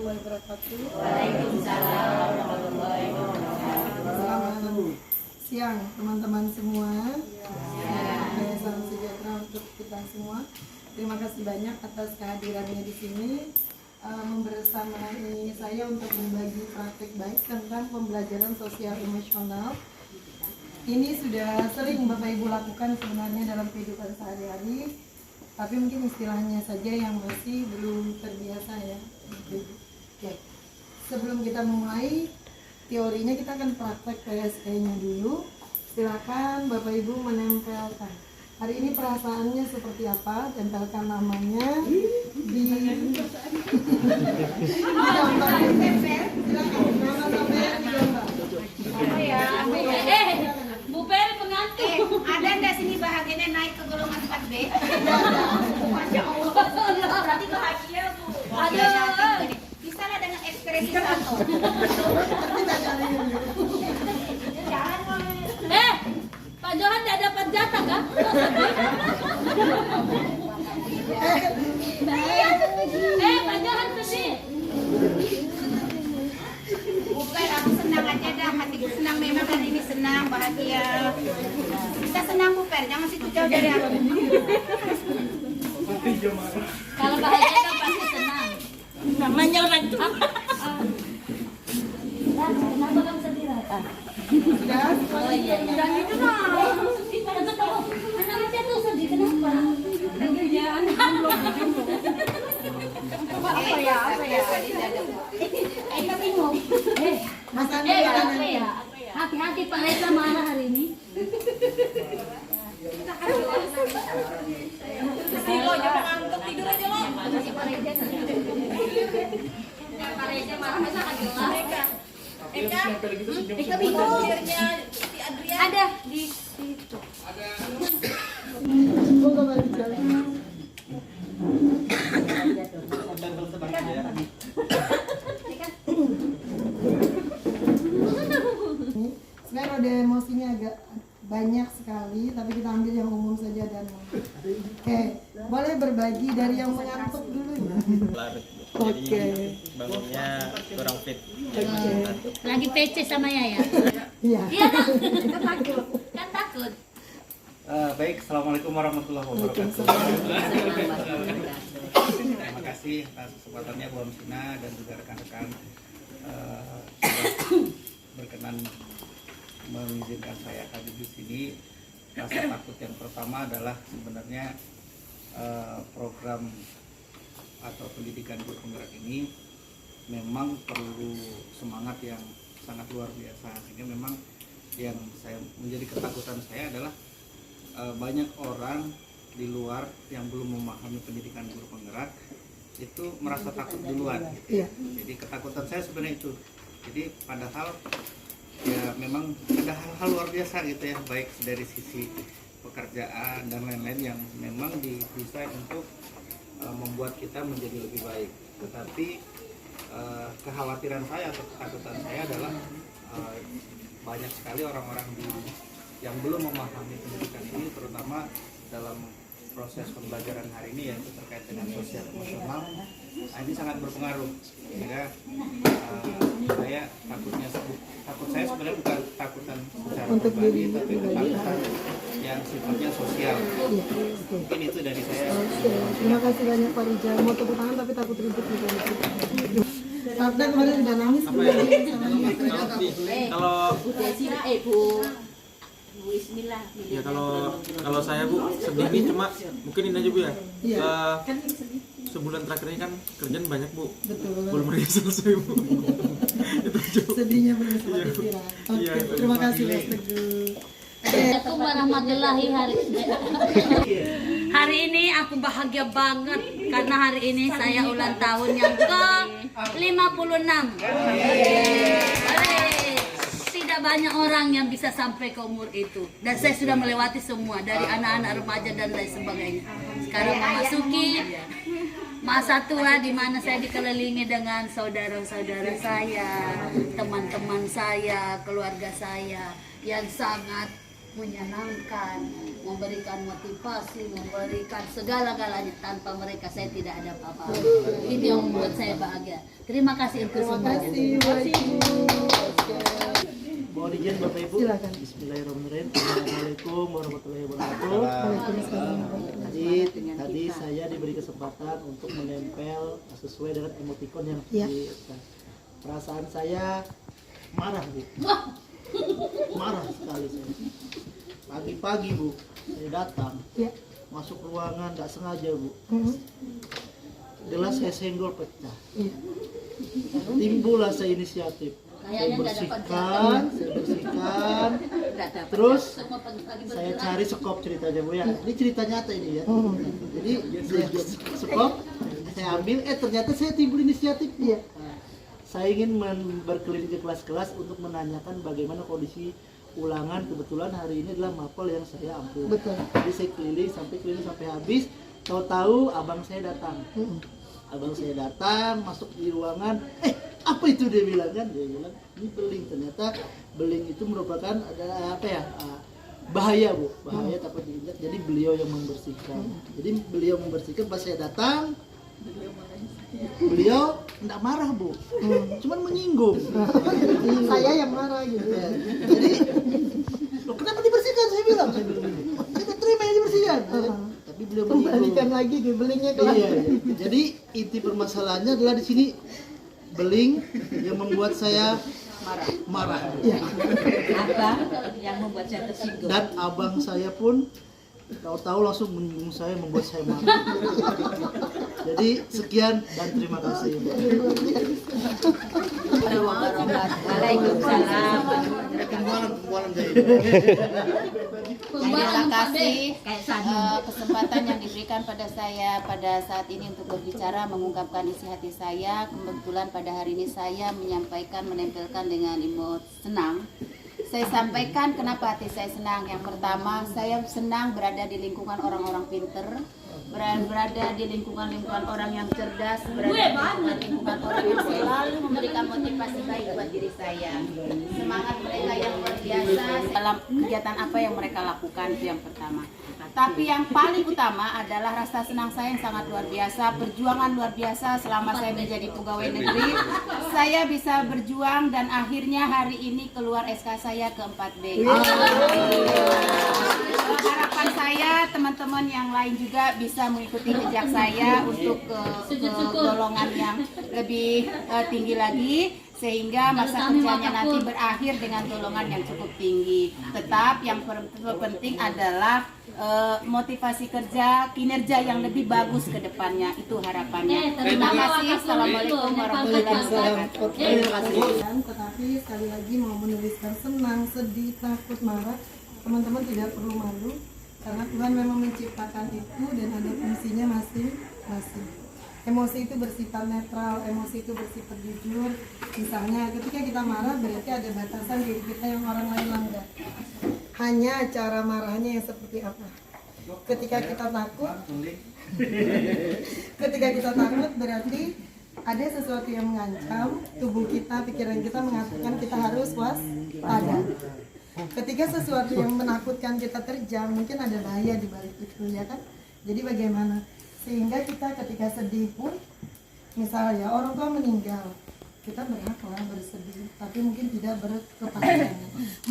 warahmatullahi wabarakatuh. Waalaikumsalam warahmatullahi wabarakatuh. Selamat siang teman-teman semua. Salam sejahtera untuk kita semua. Terima kasih banyak atas kehadirannya di sini membersamai saya untuk berbagi praktik baik tentang pembelajaran sosial emosional. Ini sudah sering Bapak Ibu lakukan sebenarnya dalam kehidupan sehari-hari, tapi mungkin istilahnya saja yang masih belum terbiasa ya. Oke. Sebelum kita mulai teorinya, kita akan praktek PSE-nya dulu. Silakan Bapak Ibu menempelkan. Hari ini perasaannya seperti apa? Tempelkan namanya di gambar. Silakan nama sampai di gambar. Bu Peri pengantin. Ada nggak sini bahagianya naik ke golongan 4B? Masya Allah. Berarti bahagia Bu. Ada. Bisa lah dengan ekspresi satu. Jangan. Pak Johan tidak dapat jatah kan? Pak Johan sedih. Bukan, aku senang aja dah. Hatiku senang memang hari ini senang, bahagia. Kita senang Bu Per, jangan situ jauh dari aku. Kalau bahagia kan pasti senang. Namanya orang tua. Kenapa kamu sedih Rata? Oh iya. Dan itu lah. Anak saya tuh sedih kenapa? Iya, anak belum apa ya? Kita bingung. Mas Andi Apa ya? Hati-hati Pak Reza marah hari ini. Lo jangan ngantuk, tidur aja lo. Pak Reza marah masa nggak jelas. Eka bingung. Ada di situ. Sebenarnya roda emosinya agak banyak sekali, tapi kita ambil yang umum saja dan oke, boleh berbagi dari yang mengantuk dulu ya. Larut. Oke. Bangunnya kurang fit. Lagi PC sama Yaya. Iya. Iya kan? Kan takut. Baik, assalamualaikum warahmatullahi wabarakatuh. Terima kasih atas kesempatannya Bu Amsina dan juga rekan-rekan sudah berkenan mengizinkan saya hadir di sini. Rasa takut yang pertama adalah sebenarnya program atau pendidikan guru penggerak ini memang perlu semangat yang sangat luar biasa, sehingga memang yang saya menjadi ketakutan saya adalah banyak orang di luar yang belum memahami pendidikan guru penggerak itu merasa takut duluan. Iya. Jadi ketakutan saya sebenarnya itu. Jadi padahal ya memang ada hal-hal luar biasa gitu ya, baik dari sisi pekerjaan dan lain-lain yang memang didesain untuk membuat kita menjadi lebih baik. Tetapi kekhawatiran saya atau ketakutan saya adalah banyak sekali orang-orang yang belum memahami pendidikan ini, terutama dalam proses pembelajaran hari ini yaitu terkait dengan sosial emosional. Ini sangat berpengaruh. Sehingga takut saya sebenarnya bukan ketakutan secara Untuk pribadi, diri tapi ketakutan yang sifatnya sosial. Iya. Oke. Mungkin itu dari saya. Oke. Terima kasih banyak Pak Rijal. Mau tepuk tangan tapi takut ribut juga. Karena kemarin udah nangis. Kalau Bismillah. ya kalau saya Bu sedih nih, cuma mungkin ini aja Bu ya. Iya. Sebulan terakhir ini kan kerjaan banyak Bu. Betul. Belum lagi selesai Bu. Itu aja Bu. Sedihnya belum sempat istirahat. Oke. Iya. Terima kasih Mas Teguh. Assalamualaikum warahmatullahi Hari ini aku bahagia banget karena hari ini saya ulang tahun yang ke-56. Tidak banyak orang yang bisa sampai ke umur itu, dan saya sudah melewati semua dari anak-anak remaja dan lain sebagainya. Sekarang memasuki masa tua di mana saya dikelilingi dengan saudara-saudara saya, teman-teman saya, keluarga saya yang sangat menyenangkan, memberikan motivasi, memberikan segala-galanya. Tanpa mereka saya tidak ada apa-apa. Ini yang membuat saya bahagia. Terima kasih untuk Terima semua. kasih Mbak Ibu. Mohon izin Bapak Ibu. Silakan. Bismillahirrahmanirrahim. Assalamualaikum warahmatullahi wabarakatuh. Waalaikumsalam. Tadi saya diberi kesempatan untuk menempel sesuai dengan emoticon yang Iya. perasaan saya marah Bu. Marah sekali saya. Pagi-pagi Bu, saya datang Ya. masuk ruangan nggak sengaja Bu. Gelas saya senggol pecah. Iya. Timbullah saya inisiatif. Kayaknya nggak dapat Saya bersihkan. Terus saya cari sekop ceritanya Bu ya. Ini cerita nyata ini ya. Jadi saya sekop, saya ambil, ternyata saya timbul inisiatif. Iya. Saya ingin berkeliling ke kelas-kelas untuk menanyakan bagaimana kondisi ulangan. Kebetulan hari ini adalah mapel yang saya ampuh. Betul. Jadi saya keliling sampai habis. Tahu-tahu abang saya datang. Abang saya datang, masuk di ruangan. Apa itu dia bilang kan? Dia bilang ini beling. Ternyata beling itu merupakan ada apa ya? Bahaya Bu, bahaya takut diinjak. Jadi beliau yang membersihkan. Jadi beliau membersihkan pas saya datang. Beliau enggak marah Bu, cuman menyinggung. Saya yang marah gitu. Ya. Jadi, loh kenapa dibersihkan? Saya bilang gini. Kita terima yang dibersihkan. Tapi beliau Kembalikan menyinggung. lagi di belingnya ke Iya. Jadi inti permasalahannya adalah di sini beling yang membuat saya marah. Iya. Apa yang membuat saya tersinggung? Dan abang saya pun tahu-tahu langsung menyinggung saya, membuat saya marah. Jadi sekian dan terima kasih. Waalaikumsalam. Pembualan dari Terima kasih Kayak Sani. kesempatan yang diberikan pada saya pada saat ini untuk berbicara, mengungkapkan isi hati saya. Kebetulan pada hari ini saya menyampaikan, menempelkan dengan emot senang. Saya sampaikan kenapa hati saya senang. Yang pertama, saya senang berada di lingkungan orang-orang pinter, berada di lingkungan orang yang cerdas, berada di lingkungan orang yang selalu memberikan motivasi baik buat diri saya. Semangat mereka yang luar biasa dalam kegiatan apa yang mereka lakukan, itu yang pertama. Tapi yang paling utama adalah rasa senang saya yang sangat luar biasa, perjuangan luar biasa selama saya menjadi pegawai negeri. Saya bisa berjuang dan akhirnya hari ini keluar SK saya ke 4B. Harapan saya teman-teman yang lain juga bisa mengikuti jejak saya untuk ke golongan yang lebih tinggi lagi, sehingga masa kerjanya nanti berakhir dengan golongan yang cukup tinggi. Tetap yang penting adalah motivasi kerja, kinerja yang lebih bagus ke depannya, itu harapannya. Terima kasih. Assalamualaikum warahmatullahi wabarakatuh. Terima kasih. Tetapi sekali lagi mau menuliskan senang, sedih, takut, marah, teman-teman tidak perlu malu karena Tuhan memang menciptakan itu dan ada fungsinya masing-masing. Emosi itu bersifat netral, emosi itu bersifat jujur. Misalnya ketika kita marah berarti ada batasan diri kita yang orang lain langgar. Hanya cara marahnya yang seperti apa. Ketika kita takut, berarti ada sesuatu yang mengancam tubuh kita, pikiran kita mengatakan kita harus waspada. Ketika sesuatu yang menakutkan kita terjang, mungkin ada bahaya di balik itu, ya kan? Jadi bagaimana? Sehingga kita ketika sedih pun, misalnya orang tua meninggal, kita berhak lah bersedih, tapi mungkin tidak berkepanjangan.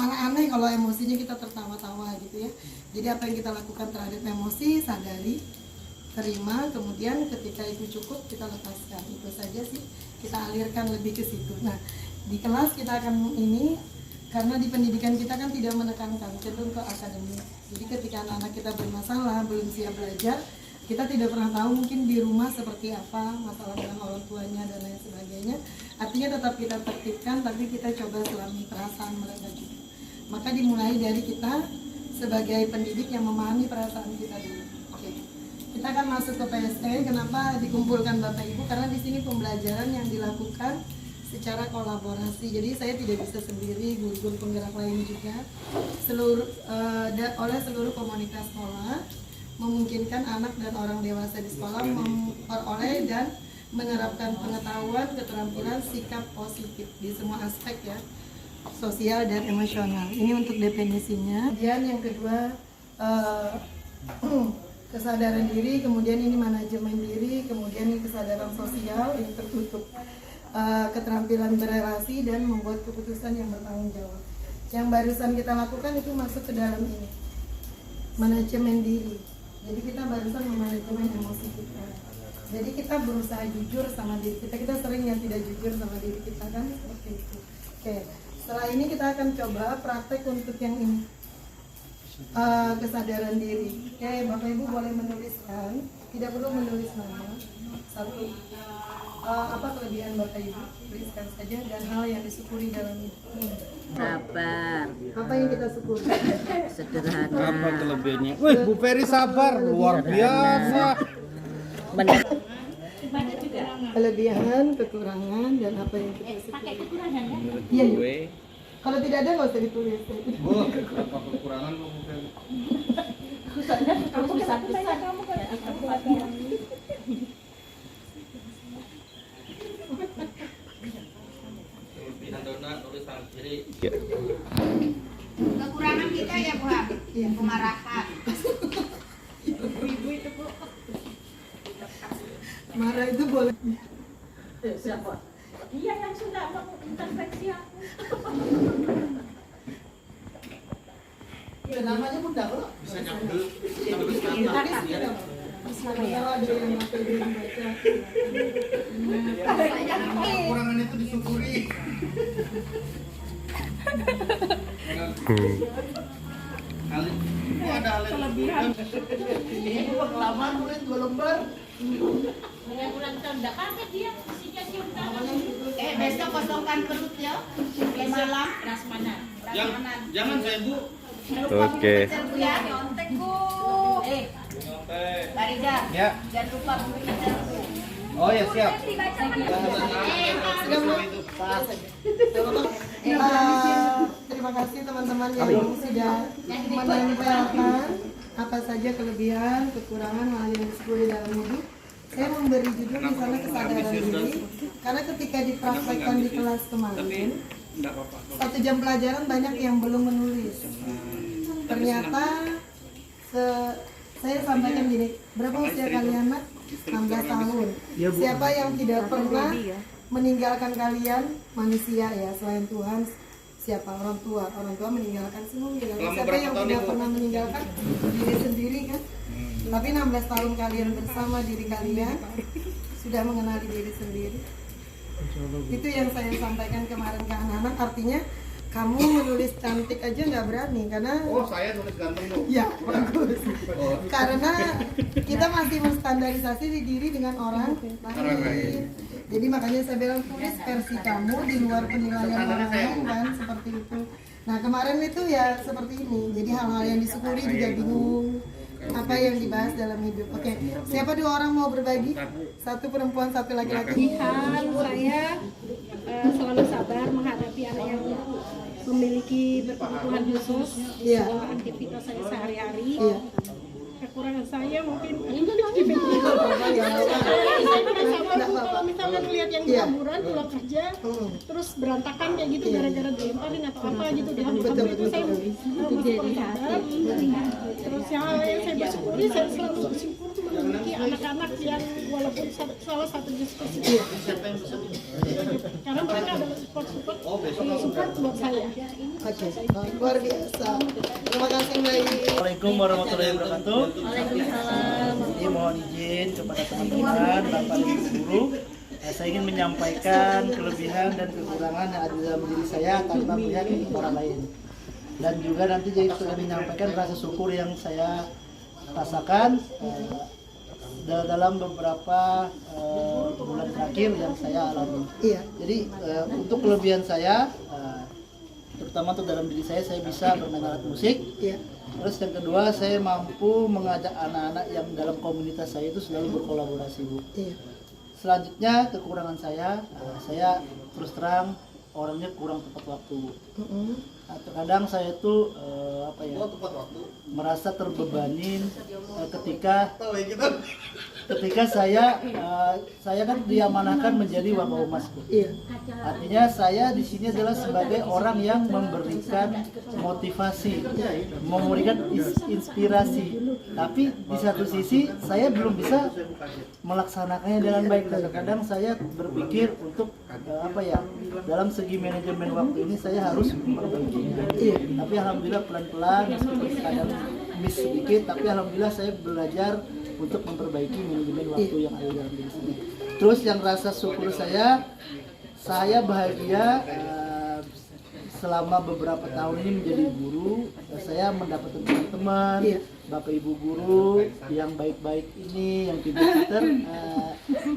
Malah aneh kalau emosinya kita tertawa-tawa gitu ya. Jadi apa yang kita lakukan terhadap emosi, sadari, terima, kemudian ketika itu cukup kita lepaskan. Itu saja sih, kita alirkan lebih ke situ. Nah, di kelas kita akan ini, karena di pendidikan kita kan tidak menekankan, cenderung ke akademik. Jadi ketika anak-anak kita bermasalah, belum siap belajar, kita tidak pernah tahu mungkin di rumah seperti apa, masalah dengan orang tuanya dan lain sebagainya. Artinya tetap kita tertibkan, tapi kita coba selami perasaan mereka juga. Maka dimulai dari kita sebagai pendidik yang memahami perasaan kita dulu. Oke. Kita akan masuk ke PST. Kenapa dikumpulkan Bapak Ibu? Karena di sini pembelajaran yang dilakukan secara kolaborasi. Jadi saya tidak bisa sendiri, guru-guru penggerak lain juga. Oleh seluruh komunitas sekolah, memungkinkan anak dan orang dewasa di sekolah memperoleh dan menerapkan pengetahuan, keterampilan, sikap positif di semua aspek ya. sosial dan emosional. Ini untuk definisinya. Kemudian yang kedua kesadaran diri, kemudian ini manajemen diri, kemudian ini kesadaran sosial, ini tertutup. Keterampilan berelasi dan membuat keputusan yang bertanggung jawab. Yang barusan kita lakukan itu masuk ke dalam ini, manajemen diri. Jadi kita barusan memanajemen emosi kita. Jadi kita berusaha jujur sama diri kita. Kita sering yang tidak jujur sama diri kita kan, seperti itu. Oke, setelah ini kita akan coba praktek untuk yang ini, kesadaran diri. Oke, Bapak Ibu boleh menuliskan, tidak perlu menulis nama. Satu, apa kelebihan Bapak Ibu? Tuliskan saja, dan hal yang disyukuri dalam hidup. Sabar, Apa yang kita syukuri? sederhana. Apa kelebihannya? Wih, Bu Peri sabar, luar biasa. Kelebihan, kekurangan, dan apa yang kita syukuri. Iya, iya. Kalau tidak ada nggak usah ditulis. Apa kekurangan Bu Peri? Kekurangan kita ya Bu Habib, kemarahan. Marah itu boleh. Dia yang sudah mengintervensi aku. Ya, namanya Bunda kok. Bisa nyambel. Kalau ada yang pakai belum baca. Kekurangan itu disyukuri. Kali itu ada hal yang Kelebihan. Ini kelamaan mulai 2 lembar. Dengan bulan tahun enggak kaget dia. Isinya cium tangan. Besok kosongkan perut ya. Di malam. Prasmanan. jangan saya Bu. Oke. Ya, nyontekku. Barida. Ya. Jangan lupa beli Bu. Oh ya siap. Terima kasih teman-teman yang sudah menyampaikan apa saja kelebihan, kekurangan, hal yang disyukuri dalam hidup. Saya memberi judul di sana kesadaran diri, karena ketika dipraktekkan di kelas kemarin, Enggak apa-apa. 1 jam pelajaran banyak yang belum menulis. Ternyata saya sampaikan gini, berapa usia kalian Mak? 16 tahun. Siapa yang tidak pernah meninggalkan kalian? Manusia ya, selain Tuhan. Siapa? Orang tua. Orang tua meninggalkan semua. Siapa yang tidak pernah meninggalkan diri sendiri kan? Tapi 16 tahun kalian bersama diri kalian sudah mengenali diri sendiri. Itu yang saya sampaikan kemarin ke anak-anak. Artinya kamu menulis cantik aja nggak berani karena Saya nulis ganteng Bu. ya bagus. Karena kita masih menstandarisasi di diri dengan orang lain. Jadi makanya saya bilang tulis versi kamu di luar penilaian orang lain kan, seperti itu. Nah kemarin itu ya seperti ini. Jadi hal-hal yang disyukuri juga bingung apa yang dibahas dalam hidup. Oke, siapa 2 orang mau berbagi? 1 perempuan, 1 laki-laki. Saya selalu sabar menghadapi anak yang memiliki berkebutuhan khusus Iya. dalam aktivitas saya sehari-hari. Iya. Kekurangan saya mungkin Ya, saya pernah sabar Bu, kalau misalnya melihat yang Iya. berhamburan pulang kerja terus berantakan kayak gitu gara-gara dilemparin atau apa gitu di Betul, itu betul, saya betul. masih kurang sabar. Terus hal yang saya bersyukuri, saya selalu bersyukur memiliki anak-anak yang walaupun salah satunya seperti karena mereka adalah support buat saya. Oke, luar biasa. Terima kasih Mbak Iwi. Assalamualaikum warahmatullahi wabarakatuh. Ini mohon izin kepada teman-teman, Bapak dan Ibu guru. Saya ingin menyampaikan kelebihan dan kekurangan yang ada dalam diri saya tanpa melihat orang lain. Dan juga nanti jadi sudah menyampaikan rasa syukur yang saya rasakan dalam beberapa bulan terakhir yang saya alami. Iya. Jadi untuk kelebihan saya, terutama untuk dalam diri saya bisa bermain alat musik. Iya. Terus yang kedua, saya mampu mengajak anak-anak yang dalam komunitas saya itu selalu berkolaborasi, Bu. Iya. Selanjutnya kekurangan saya terus terang orangnya kurang tepat waktu, Bu. Nah, terkadang saya tuh merasa terbebanin ketika ketika saya kan diamanahkan menjadi Wakaumas. Iya. Artinya saya di sini adalah sebagai orang yang memberikan motivasi, memberikan inspirasi. Tapi di satu sisi saya belum bisa melaksanakannya dengan baik. Kadang-kadang saya berpikir untuk dalam segi manajemen waktu ini saya harus memperbaikinya. Tapi alhamdulillah pelan-pelan, kadang miss sedikit, tapi alhamdulillah saya belajar untuk memperbaiki manajemen waktu yang ada dalam diri saya. Terus yang rasa syukur saya bahagia selama beberapa tahun ini menjadi guru. Saya mendapatkan teman-teman, Bapak Ibu guru yang baik-baik ini, yang pintar-pintar.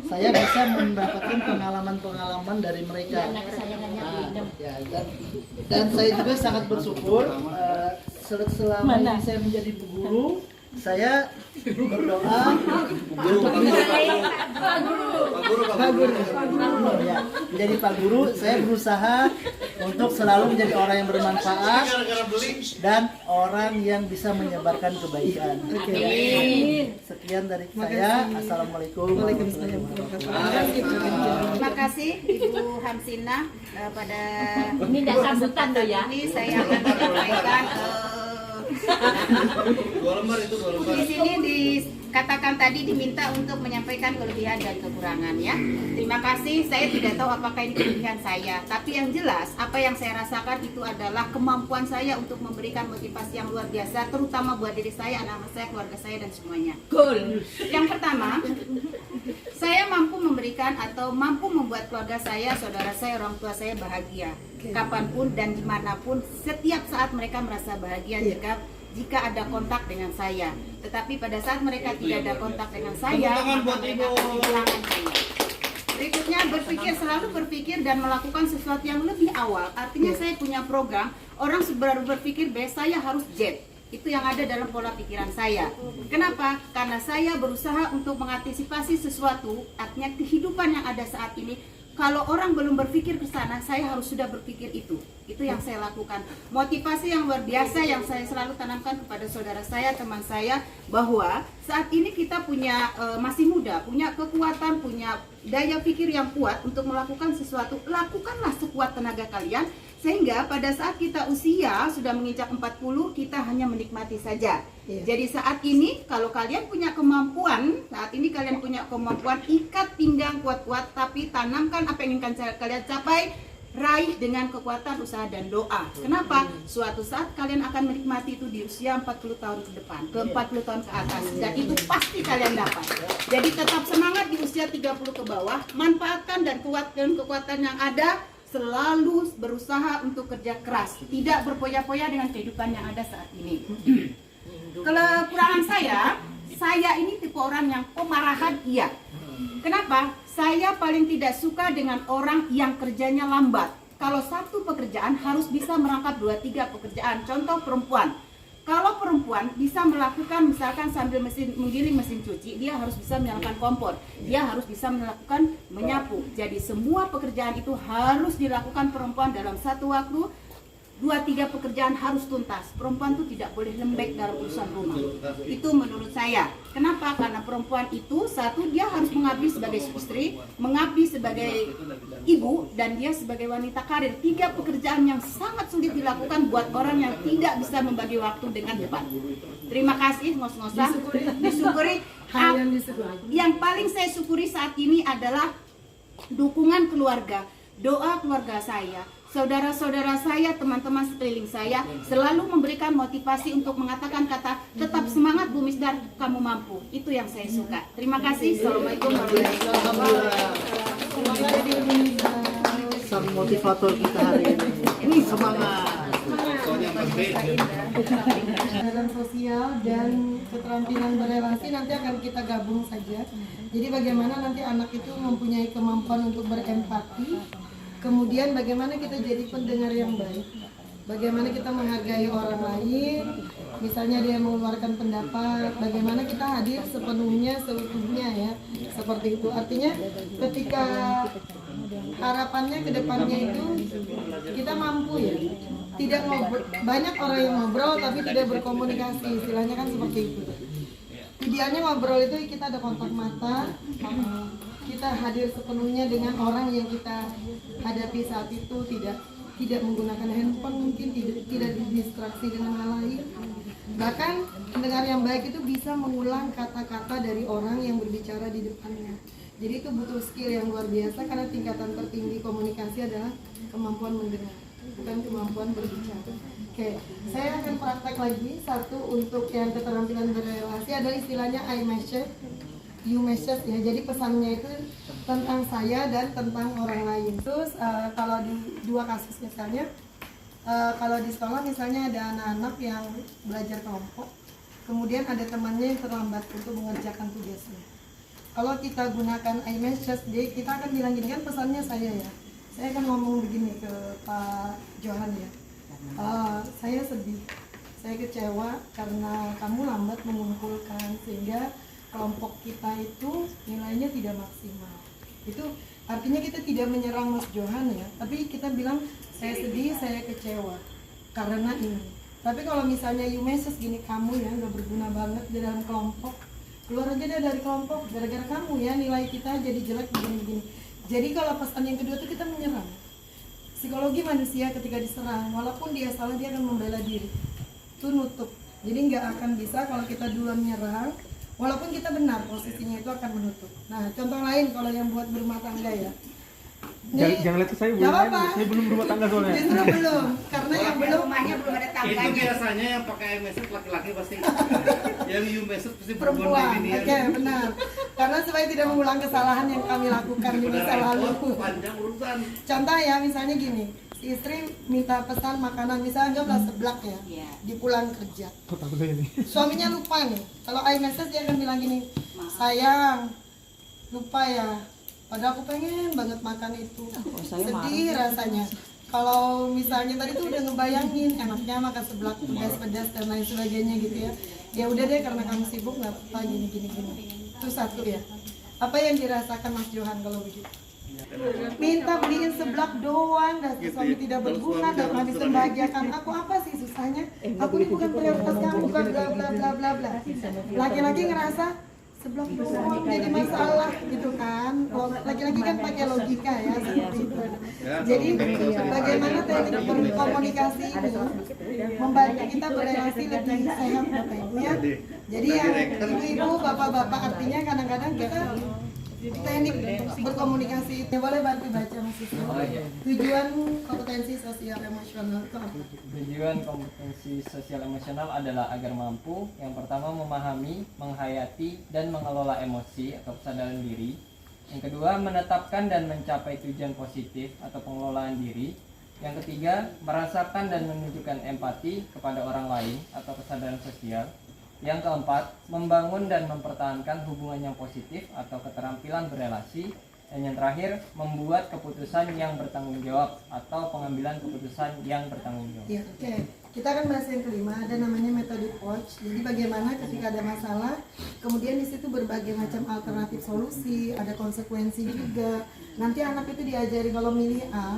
Saya bisa mendapatkan pengalaman-pengalaman dari mereka. Dan saya juga sangat bersyukur selama ini saya menjadi guru. Saya berdoa untuk menjadi Pak Guru. Saya berusaha untuk selalu menjadi orang yang bermanfaat dan orang yang bisa menyebarkan kebaikan. Sekian dari saya. Assalamualaikum. Terima kasih Ibu Hamsina pada Ini tidak sambutan loh ya. ini saya akan menyampaikan di sini dikatakan tadi diminta untuk menyampaikan kelebihan dan kekurangan ya. Terima kasih. Saya tidak tahu apakah ini kelebihan saya, tapi yang jelas apa yang saya rasakan itu adalah kemampuan saya untuk memberikan motivasi yang luar biasa, terutama buat diri saya, anak-anak saya, keluarga saya dan semuanya. Cool. Yang pertama, saya mampu memberikan atau mampu membuat keluarga saya, saudara saya, orang tua saya bahagia. Kapanpun dan dimanapun, setiap saat mereka merasa bahagia jika ada kontak dengan saya. Tetapi pada saat mereka tidak ada kontak dengan saya, maka mereka akan kehilangan saya. Berikutnya, selalu berpikir dan melakukan sesuatu yang lebih awal. Artinya saya punya program, orang baru berpikir saya harus jet. Itu yang ada dalam pola pikiran saya. Kenapa? Karena saya berusaha untuk mengantisipasi sesuatu, artinya kehidupan yang ada saat ini. Kalau orang belum berpikir ke sana, saya harus sudah berpikir itu. Itu yang saya lakukan. Motivasi yang luar biasa yang saya selalu tanamkan kepada saudara saya, teman saya, bahwa saat ini kita punya masih muda, punya kekuatan, punya daya pikir yang kuat untuk melakukan sesuatu. Lakukanlah sekuat tenaga kalian, sehingga pada saat kita usia sudah menginjak 40, kita hanya menikmati saja. Jadi saat ini kalau kalian punya kemampuan, ikat pinggang kuat-kuat, tapi tanamkan apa yang ingin kalian capai, raih dengan kekuatan usaha dan doa. Kenapa? Suatu saat kalian akan menikmati itu di usia 40 tahun ke depan, ke 40 tahun ke atas, dan itu pasti kalian dapat. Jadi tetap semangat di usia 30 ke bawah, manfaatkan dan kuatkan kekuatan yang ada, selalu berusaha untuk kerja keras, tidak berpoya-poya dengan kehidupan yang ada saat ini. Kekurangan saya ini tipe orang yang pemarahan, iya. Kenapa? Saya paling tidak suka dengan orang yang kerjanya lambat. Kalau satu pekerjaan harus bisa merangkap 2-3 pekerjaan. Contoh perempuan. Kalau perempuan bisa melakukan misalkan sambil menggiling mesin cuci, dia harus bisa menyalakan kompor. Dia harus bisa melakukan menyapu. Jadi semua pekerjaan itu harus dilakukan perempuan dalam satu waktu. 2-3 pekerjaan harus tuntas. Perempuan itu tidak boleh lembek dalam urusan rumah. Itu menurut saya. Kenapa? Karena perempuan itu, satu, dia harus mengabdi sebagai istri, mengabdi sebagai ibu, dan dia sebagai wanita karir. 3 pekerjaan yang sangat sulit dilakukan buat orang yang tidak bisa membagi waktu dengan tepat. Terima kasih, ngos-ngosan. Disyukuri. Yang paling saya syukuri saat ini adalah dukungan keluarga, doa keluarga saya. Saudara-saudara saya, teman-teman sekeliling saya selalu memberikan motivasi untuk mengatakan kata tetap semangat Bu Misdar, kamu mampu. Itu yang saya suka. Terima kasih. Assalamualaikum warahmatullahi wabarakatuh. Sang motivator kita hari ini. Semangat. Keterampilan sosial dan keterampilan berelasi nanti akan kita gabung saja. Jadi bagaimana nanti anak itu mempunyai kemampuan untuk berempati. Kemudian bagaimana kita jadi pendengar yang baik, bagaimana kita menghargai orang lain, misalnya dia mengeluarkan pendapat, bagaimana kita hadir sepenuhnya, seutuhnya ya, seperti itu. Artinya ketika harapannya ke depannya itu kita mampu ya, tidak ngobrol, banyak orang yang ngobrol tapi tidak berkomunikasi, istilahnya kan seperti itu. Jadi idealnya ngobrol itu kita ada kontak mata, kita hadir sepenuhnya dengan orang yang kita hadapi saat itu, tidak menggunakan handphone, mungkin tidak didistraksi dengan hal lain. Bahkan pendengar yang baik itu bisa mengulang kata-kata dari orang yang berbicara di depannya. Jadi itu butuh skill yang luar biasa, karena tingkatan tertinggi komunikasi adalah kemampuan mendengar, bukan kemampuan berbicara. Oke, saya akan praktek lagi satu untuk yang keterampilan berrelasi, adalah istilahnya I message, you message ya. Jadi pesannya itu tentang saya dan tentang orang lain. Terus kalau di dua kasus misalnya, kalau di sekolah misalnya ada anak-anak yang belajar kelompok, kemudian ada temannya yang terlambat untuk mengerjakan tugasnya. Kalau kita gunakan I message, kita akan bilang gini, kan pesannya saya ya. Saya akan ngomong begini ke Pak Johan ya. Saya sedih, saya kecewa karena kamu lambat mengumpulkan sehingga kelompok kita itu nilainya tidak maksimal. Itu artinya kita tidak menyerang Mas Johan ya, tapi kita bilang saya sedih, saya kecewa karena ini. Tapi kalau misalnya you message gini, kamu ya nggak berguna banget di dalam kelompok, keluar aja deh dari kelompok, gara-gara kamu ya nilai kita jadi jelek begini-begini. Jadi kalau pesan yang kedua itu kita menyerang. Psikologi manusia ketika diserang, walaupun dia salah dia akan membela diri, itu nutup. Jadi nggak akan bisa kalau kita duluan menyerang, walaupun kita benar, posisinya itu akan menutup. Nah, contoh lain kalau yang buat berumah tangga ya. Jangan lihat ke saya, saya belum berumah tangga soalnya. Justru belum, karena yang belum belum ada Itu biasanya yang pakai message laki-laki pasti. Yang you message pasti perempuan. ini. Oke, benar. Karena supaya tidak mengulang kesalahan yang kami lakukan di masa lalu. Panjang urusan. Contoh ya, misalnya gini, si istri minta pesan makanan, misalnya anggaplah seblak ya, di pulang kerja. Suaminya lupa nih. Kalau iMessage dia akan bilang gini, sayang, lupa ya. Padahal aku pengen banget makan itu. Sedih rasanya. Kalau misalnya tadi tuh udah ngebayangin enaknya makan seblak pedas-pedas dan lain sebagainya gitu ya. Ya udah deh, karena kamu sibuk nggak apa-apa gini. Itu satu ya. Apa yang dirasakan Mas Johan kalau begitu? Minta beliin seblak doang, dan suami tidak berguna, dan habis membahagiakan aku, apa sih susahnya? Aku ini bukan prioritas kamu, bla bla bla bla bla bla. Laki-laki ngerasa seblak doang jadi masalah gitu kan. Laki-laki kan pakai logika ya seperti itu. Jadi bagaimana teknik berkomunikasi ini membantu kita berrelasi lebih sehat Bapak Ibu ya. Jadi yang ibu-ibu, bapak-bapak, artinya kadang-kadang kita teknik berkomunikasi itu boleh bantu baca maksudnya. Tujuan kompetensi sosial emosional itu apa? Tujuan kompetensi sosial emosional adalah agar mampu yang pertama memahami, menghayati, dan mengelola emosi atau kesadaran diri. Yang kedua, menetapkan dan mencapai tujuan positif atau pengelolaan diri. Yang ketiga, merasakan dan menunjukkan empati kepada orang lain atau kesadaran sosial. Yang keempat, membangun dan mempertahankan hubungan yang positif atau keterampilan berelasi. Dan yang terakhir, membuat keputusan yang bertanggung jawab atau pengambilan keputusan yang bertanggung jawab. Ya, oke. Kita akan bahas yang kelima, ada namanya metode POC. Jadi bagaimana ketika ada masalah, kemudian di situ berbagai macam alternatif solusi, ada konsekuensi juga. Nanti anak itu diajari kalau milih A,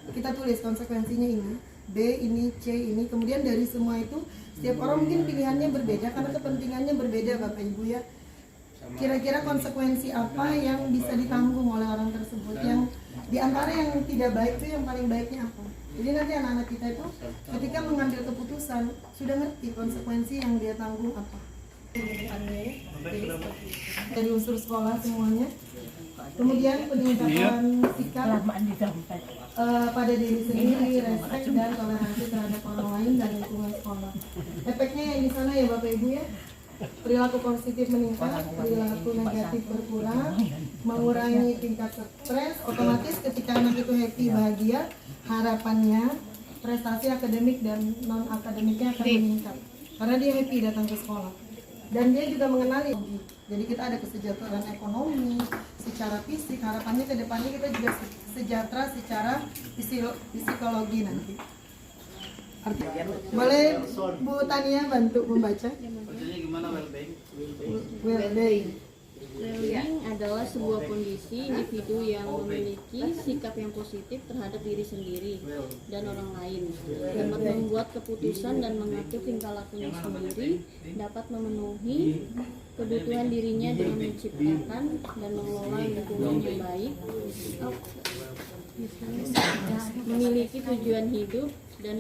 kita tulis konsekuensinya ini, B ini, C ini. Kemudian dari semua itu setiap orang mungkin pilihannya berbeda karena kepentingannya berbeda Bapak Ibu ya. Kira-kira konsekuensi apa yang bisa ditanggung oleh orang tersebut, yang diantara yang tidak baik itu yang paling baiknya apa. Jadi nanti anak-anak kita itu ketika mengambil keputusan sudah ngerti konsekuensi yang dia tanggung apa. Dari unsur sekolah semuanya. Kemudian peningkatan sikap pada diri sendiri, respek dan toleransi terhadap orang lain dan lingkungan sekolah. Efeknya yang di sana ya Bapak Ibu ya. Perilaku positif meningkat, perilaku negatif berkurang, mengurangi tingkat stres. Otomatis ketika anak itu happy, bahagia, harapannya prestasi akademik dan non akademiknya akan meningkat karena dia happy datang ke sekolah. Dan dia juga mengenali, jadi kita ada kesejahteraan ekonomi, secara fisik, harapannya ke depannya kita juga sejahtera secara psikologi nanti. Boleh Bu Tania bantu membaca? Maksudnya gimana well-being? Well-being. Well-being adalah sebuah kondisi individu yang memiliki sikap yang positif terhadap diri sendiri dan orang lain, dapat membuat keputusan dan mengatur tingkah lakunya sendiri, dapat memenuhi kebutuhan dirinya dengan menciptakan dan mengelola lingkungan yang baik, memiliki tujuan hidup dan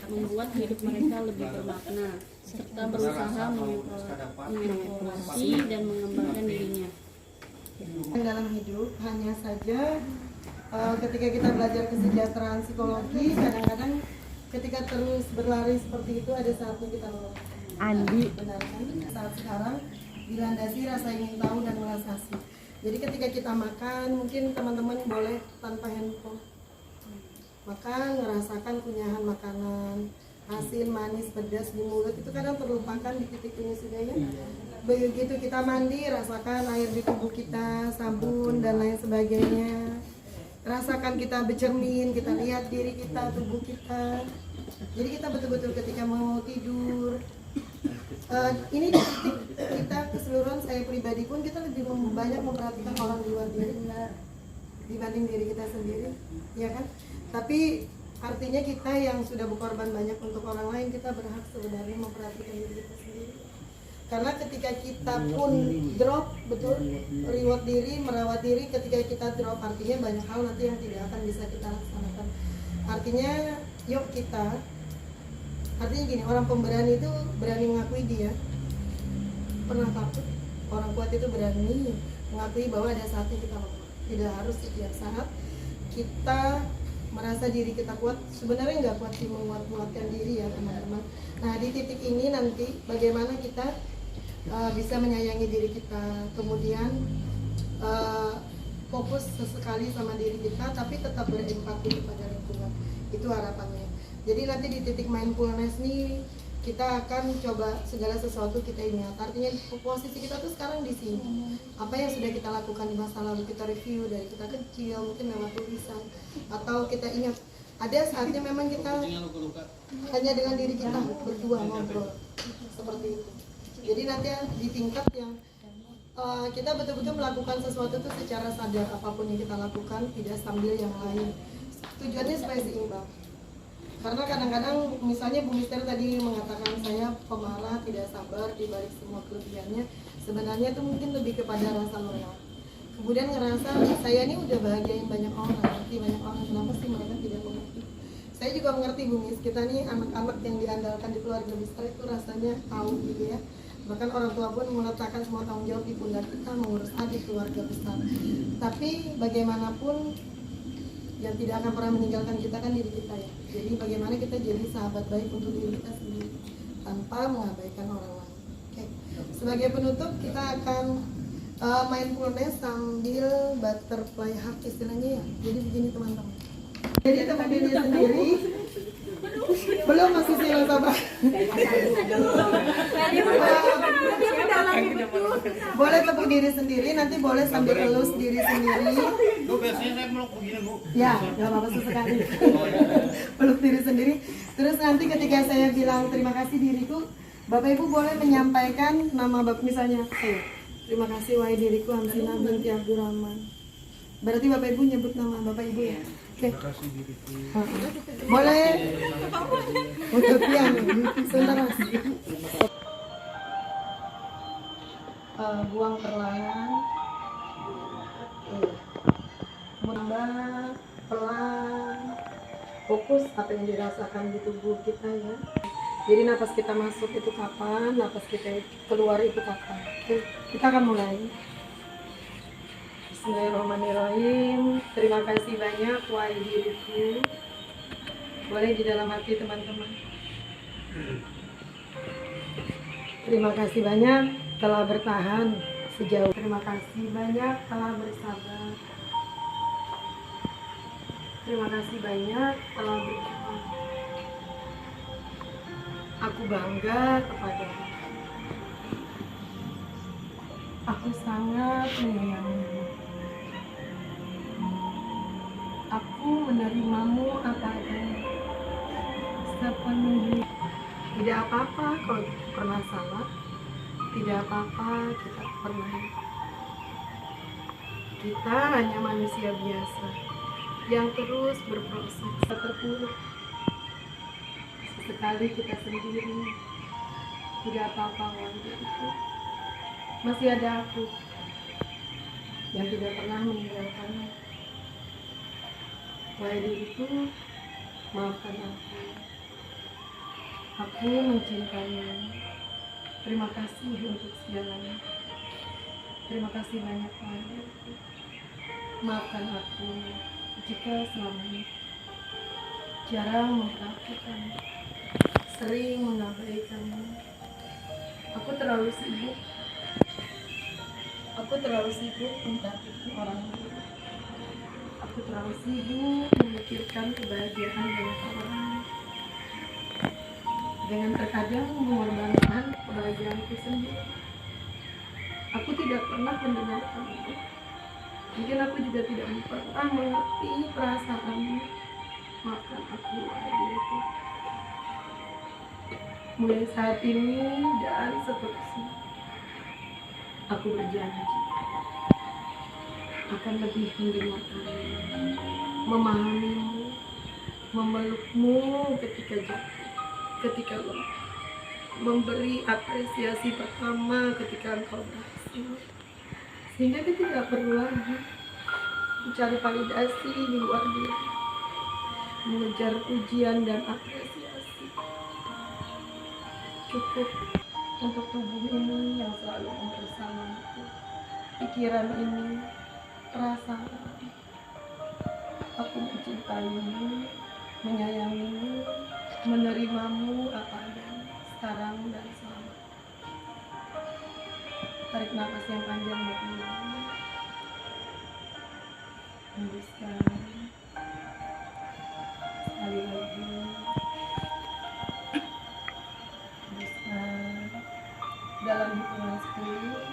membuat hidup mereka lebih bermakna, serta berusaha mengeksplorasi dan mengembangkan dirinya. Dalam hidup hanya saja ketika kita belajar kesejahteraan psikologi, kadang-kadang ketika terus berlari seperti itu ada saatnya kita lelah. Benar kan? Saat sekarang dilandasi rasa ingin tahu dan welas asih. Jadi ketika kita makan, mungkin teman-teman boleh tanpa handphone makan, merasakan kunyahan makanan, asin, manis, pedas di mulut, itu kadang terlupakan di titik ini sudah ya. Begitu kita mandi, rasakan air di tubuh kita, sabun dan lain sebagainya. Rasakan kita bercermin, kita lihat diri kita, tubuh kita. Jadi kita betul-betul ketika mau tidur, ini di titik kita keseluruhan, saya pribadi pun kita lebih banyak memperhatikan orang di luar diri dibanding diri kita sendiri, ya kan? Tapi artinya kita yang sudah berkorban banyak untuk orang lain, kita berhak sebenarnya memperhatikan diri kita sendiri. Karena ketika kita pun drop, betul, reward diri, merawat diri, ketika kita drop, artinya banyak hal nanti yang tidak akan bisa kita laksanakan. Artinya, yuk kita, artinya gini, orang pemberani itu berani mengakui dia pernah takut. Orang kuat itu berani mengakui bahwa ada saatnya kita lemah. Tidak harus setiap saat kita merasa diri kita kuat, sebenarnya nggak kuat sih menguatkan diri ya teman-teman. Nah di titik ini nanti bagaimana kita bisa menyayangi diri kita, kemudian fokus sesekali sama diri kita, tapi tetap berempati kepada lingkungan. Itu harapannya. Jadi nanti di titik mindfulness nih kita akan coba segala sesuatu kita ingat. Artinya posisi kita tuh sekarang di sini. Apa yang sudah kita lakukan di masa lalu kita review dari kita kecil, mungkin lewat tulisan, atau kita ingat. Ada saatnya memang kita hanya dengan diri kita berdua ngobrol seperti itu. Jadi nanti di tingkat yang kita betul-betul melakukan sesuatu itu secara sadar, apapun yang kita lakukan tidak sambil yang lain. Tujuannya supaya seimbang. Karena kadang-kadang misalnya Bu Mister tadi mengatakan saya pemarah, tidak sabar di balik semua kelebihannya, sebenarnya itu mungkin lebih kepada rasa lelah. Kemudian ngerasa saya ini udah bahagiain banyak orang, nanti banyak orang, kenapa sih mereka tidak mengerti? Saya juga mengerti Bu Mis, kita nih anak-anak yang diandalkan di keluarga besar itu rasanya tahu gitu ya. Bahkan orang tua pun meletakkan semua tanggung jawab di pundak kita mengurus adik keluarga besar. Tapi bagaimanapun yang tidak akan pernah meninggalkan kita kan diri kita ya. Jadi bagaimana kita jadi sahabat baik untuk diri kita sendiri tanpa mengabaikan orang lain. Oke. Sebagai penutup kita akan mindfulness sambil butterfly hug istilahnya ya. Jadi begini teman-teman. Jadi tepuk diri sendiri. Belum masih silang sabar. Boleh tepuk diri sendiri, nanti boleh sambil elus diri sendiri. Biasanya saya meluk begini Bu. Ya, nggak apa-apa sesekali. Peluk diri sendiri. Terus nanti ketika saya bilang terima kasih diriku, Bapak Ibu boleh menyampaikan nama Bapak, misalnya terima kasih wahai diriku Hamsina binti Abdurrahman. Berarti Bapak Ibu nyebut nama Bapak Ibu ya. Oke. Terima kasih diriku. Boleh. Untuk yang sebentar Mas. Buang perlahan. Menambah pelan. Fokus apa yang dirasakan di tubuh kita ya. Jadi napas kita masuk itu kapan, napas kita keluar itu kapan. Oke, kita akan mulai. Bismillahirrahmanirrahim. Terima kasih banyak wahai diriku. Boleh di dalam hati teman-teman. Terima kasih banyak telah bertahan sejauh. Terima kasih banyak telah bersabar. Terima kasih banyak telah berjuang. Aku bangga kepadamu. Aku sangat menyayangimu. Aku menerimamu apa adanya. Sepenuhnya. Tidak apa-apa kalau kita pernah salah. Tidak apa-apa kita pernah. Kita hanya manusia biasa yang terus berproses terpuruk. Sesekali kita sendiri. Tidak apa-apa wajah itu. masih ada aku yang tidak pernah meninggalkanmu. Wahai diriku, maafkan aku. Aku mencintaimu. Terima kasih untuk segalanya. Terima kasih banyak padaku. Maafkan aku jika selama ini jarang memperhatikanmu, sering mengabaikanmu. Aku terlalu sibuk memperhatikan orang lain. Aku terlalu sibuk memikirkan kebahagiaan banyak orang, dengan terkadang mengorbankan kebahagiaanku sendiri. Aku tidak pernah mendengarkanmu. Mungkin aku juga tidak pernah mengerti perasaanmu. Maafkan aku, wahai diriku. Mulai saat ini dan seterusnya, aku berjanji akan lebih mendengarkanmu, memahamimu, memelukmu ketika jatuh, ketika lemah, memberi apresiasi pertama ketika engkau berhasil, sehingga kita tidak perlu lagi mencari validasi di luar diri, mengejar pujian dan apresiasi. Cukup untuk tubuh ini yang selalu mempersamaku, pikiran ini, perasaan. Aku mencintaimu, menyayangimu, menerimamu apa adanya, sekarang dan selalu. Tarik nafas yang panjang Bapak Ibu. Hembuskan. Sekali lagi. Hembuskan. Dalam hitungan 10,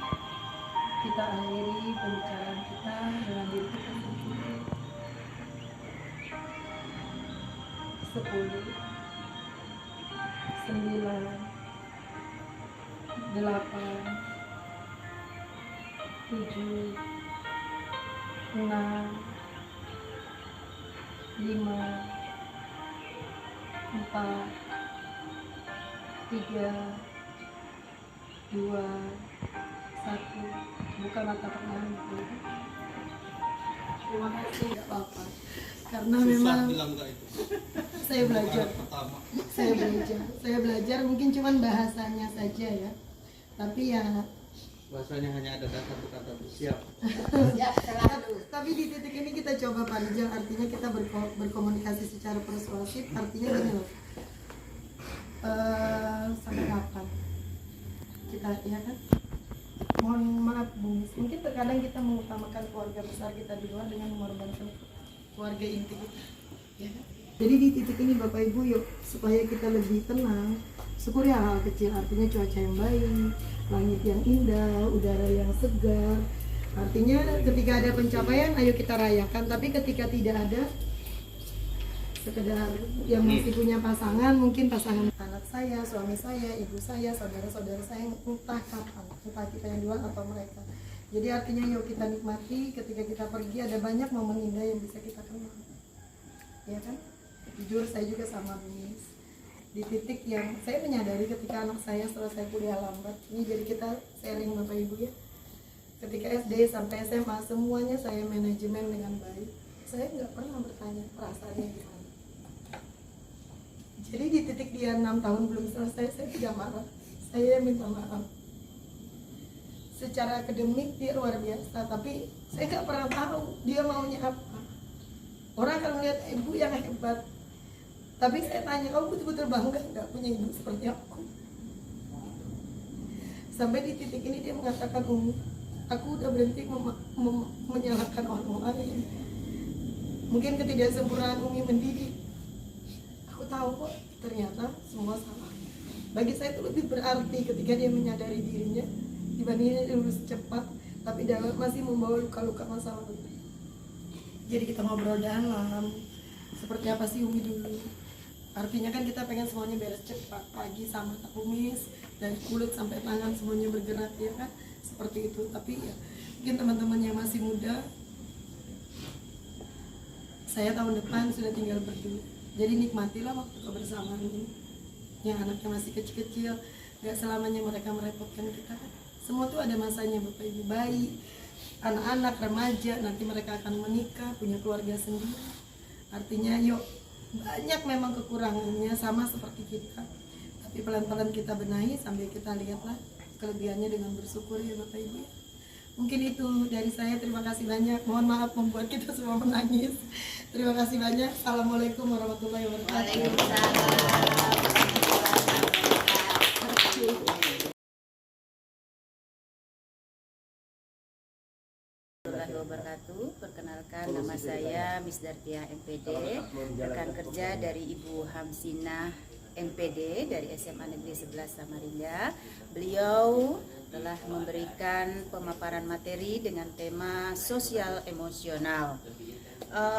kita akhiri pembicaraan kita dengan diri kita sendiri. 10, 9, 8, 7, 6, 5, 4, 3, 2, 1. Buka mata perlahan. Terima kasih, nggak apa-apa. Karena memang saya belajar. Saya belajar mungkin cuman bahasanya saja ya. Tapi ya Bahasanya hanya ada satu kata siap. Siap selalu. tapi di titik ini kita coba panjang, artinya kita berkomunikasi secara persuasif, artinya gini loh. Sampai kapan kita, ya kan? Mohon maaf Bung, mungkin terkadang kita mengutamakan keluarga besar kita di luar dengan mengorbankan keluarga inti kita, ya kan? Jadi di titik ini Bapak Ibu, yuk supaya kita lebih tenang, syukuri hal-hal kecil, artinya cuaca yang baik, langit yang indah, udara yang segar. Artinya ketika ada pencapaian, ayo kita rayakan. Tapi ketika tidak ada, sekedar yang masih punya pasangan, mungkin pasangan anak saya, suami saya, ibu saya, saudara-saudara saya, entah kapan, entah kita yang duluan atau mereka. Jadi artinya yuk kita nikmati ketika kita pergi, ada banyak momen indah yang bisa kita kenal, ya kan? Jujur saya juga sama Miss, di titik yang saya menyadari ketika anak saya selesai kuliah lambat. Ini jadi kita sharing Bapak Ibu ya. Ketika SD sampai SMA semuanya saya manajemen dengan baik. Saya nggak pernah bertanya perasaannya gimana. Jadi di titik dia 6 tahun belum selesai, saya tidak marah. Saya minta maaf. Secara akademik dia luar biasa, tapi saya nggak pernah tahu dia maunya apa. Orang akan melihat ibu yang hebat, tapi saya tanya, kamu betul-betul bangga nggak punya ibu seperti aku? Sampai di titik ini dia mengatakan, Umi, aku udah berhenti menyalahkan orang lain. Mungkin ketidaksempurnaan Umi mendidik. Aku tahu kok, ternyata semua salah. Bagi saya itu lebih berarti ketika dia menyadari dirinya dibandingnya dia lulus cepat, tapi dalam masih membawa luka-luka masa lalu. Jadi kita ngobrol dalam, seperti apa sih Umi dulu. Artinya kan kita pengen semuanya beres cepat, pagi sama kumis, dari kulit sampai tangan semuanya bergerak, ya kan? Seperti itu. Tapi ya mungkin teman-teman yang masih muda, saya tahun depan sudah tinggal berdua. Jadi nikmatilah waktu kebersamaan ini. Yang anaknya masih kecil-kecil, gak selamanya mereka merepotkan kita kan. Semua tuh ada masanya Bapak Ibu. Bayi, anak-anak, remaja, nanti mereka akan menikah, punya keluarga sendiri. Artinya yuk, banyak memang kekurangannya sama seperti kita. Tapi pelan-pelan kita benahi sambil kita lihatlah kelebihannya dengan bersyukur ya Bapak Ibu. Mungkin itu dari saya, terima kasih banyak. Mohon maaf membuat kita semua menangis. Terima kasih banyak. Assalamualaikum warahmatullahi wabarakatuh. Warahmatullahi wabarakatuh. Perkenalkan, nama saya Miss Dartiah MPD, rekan kerja dari Ibu Hamsinah MPD dari SMA Negeri 11 Samarinda. Beliau telah memberikan pemaparan materi dengan tema sosial emosional.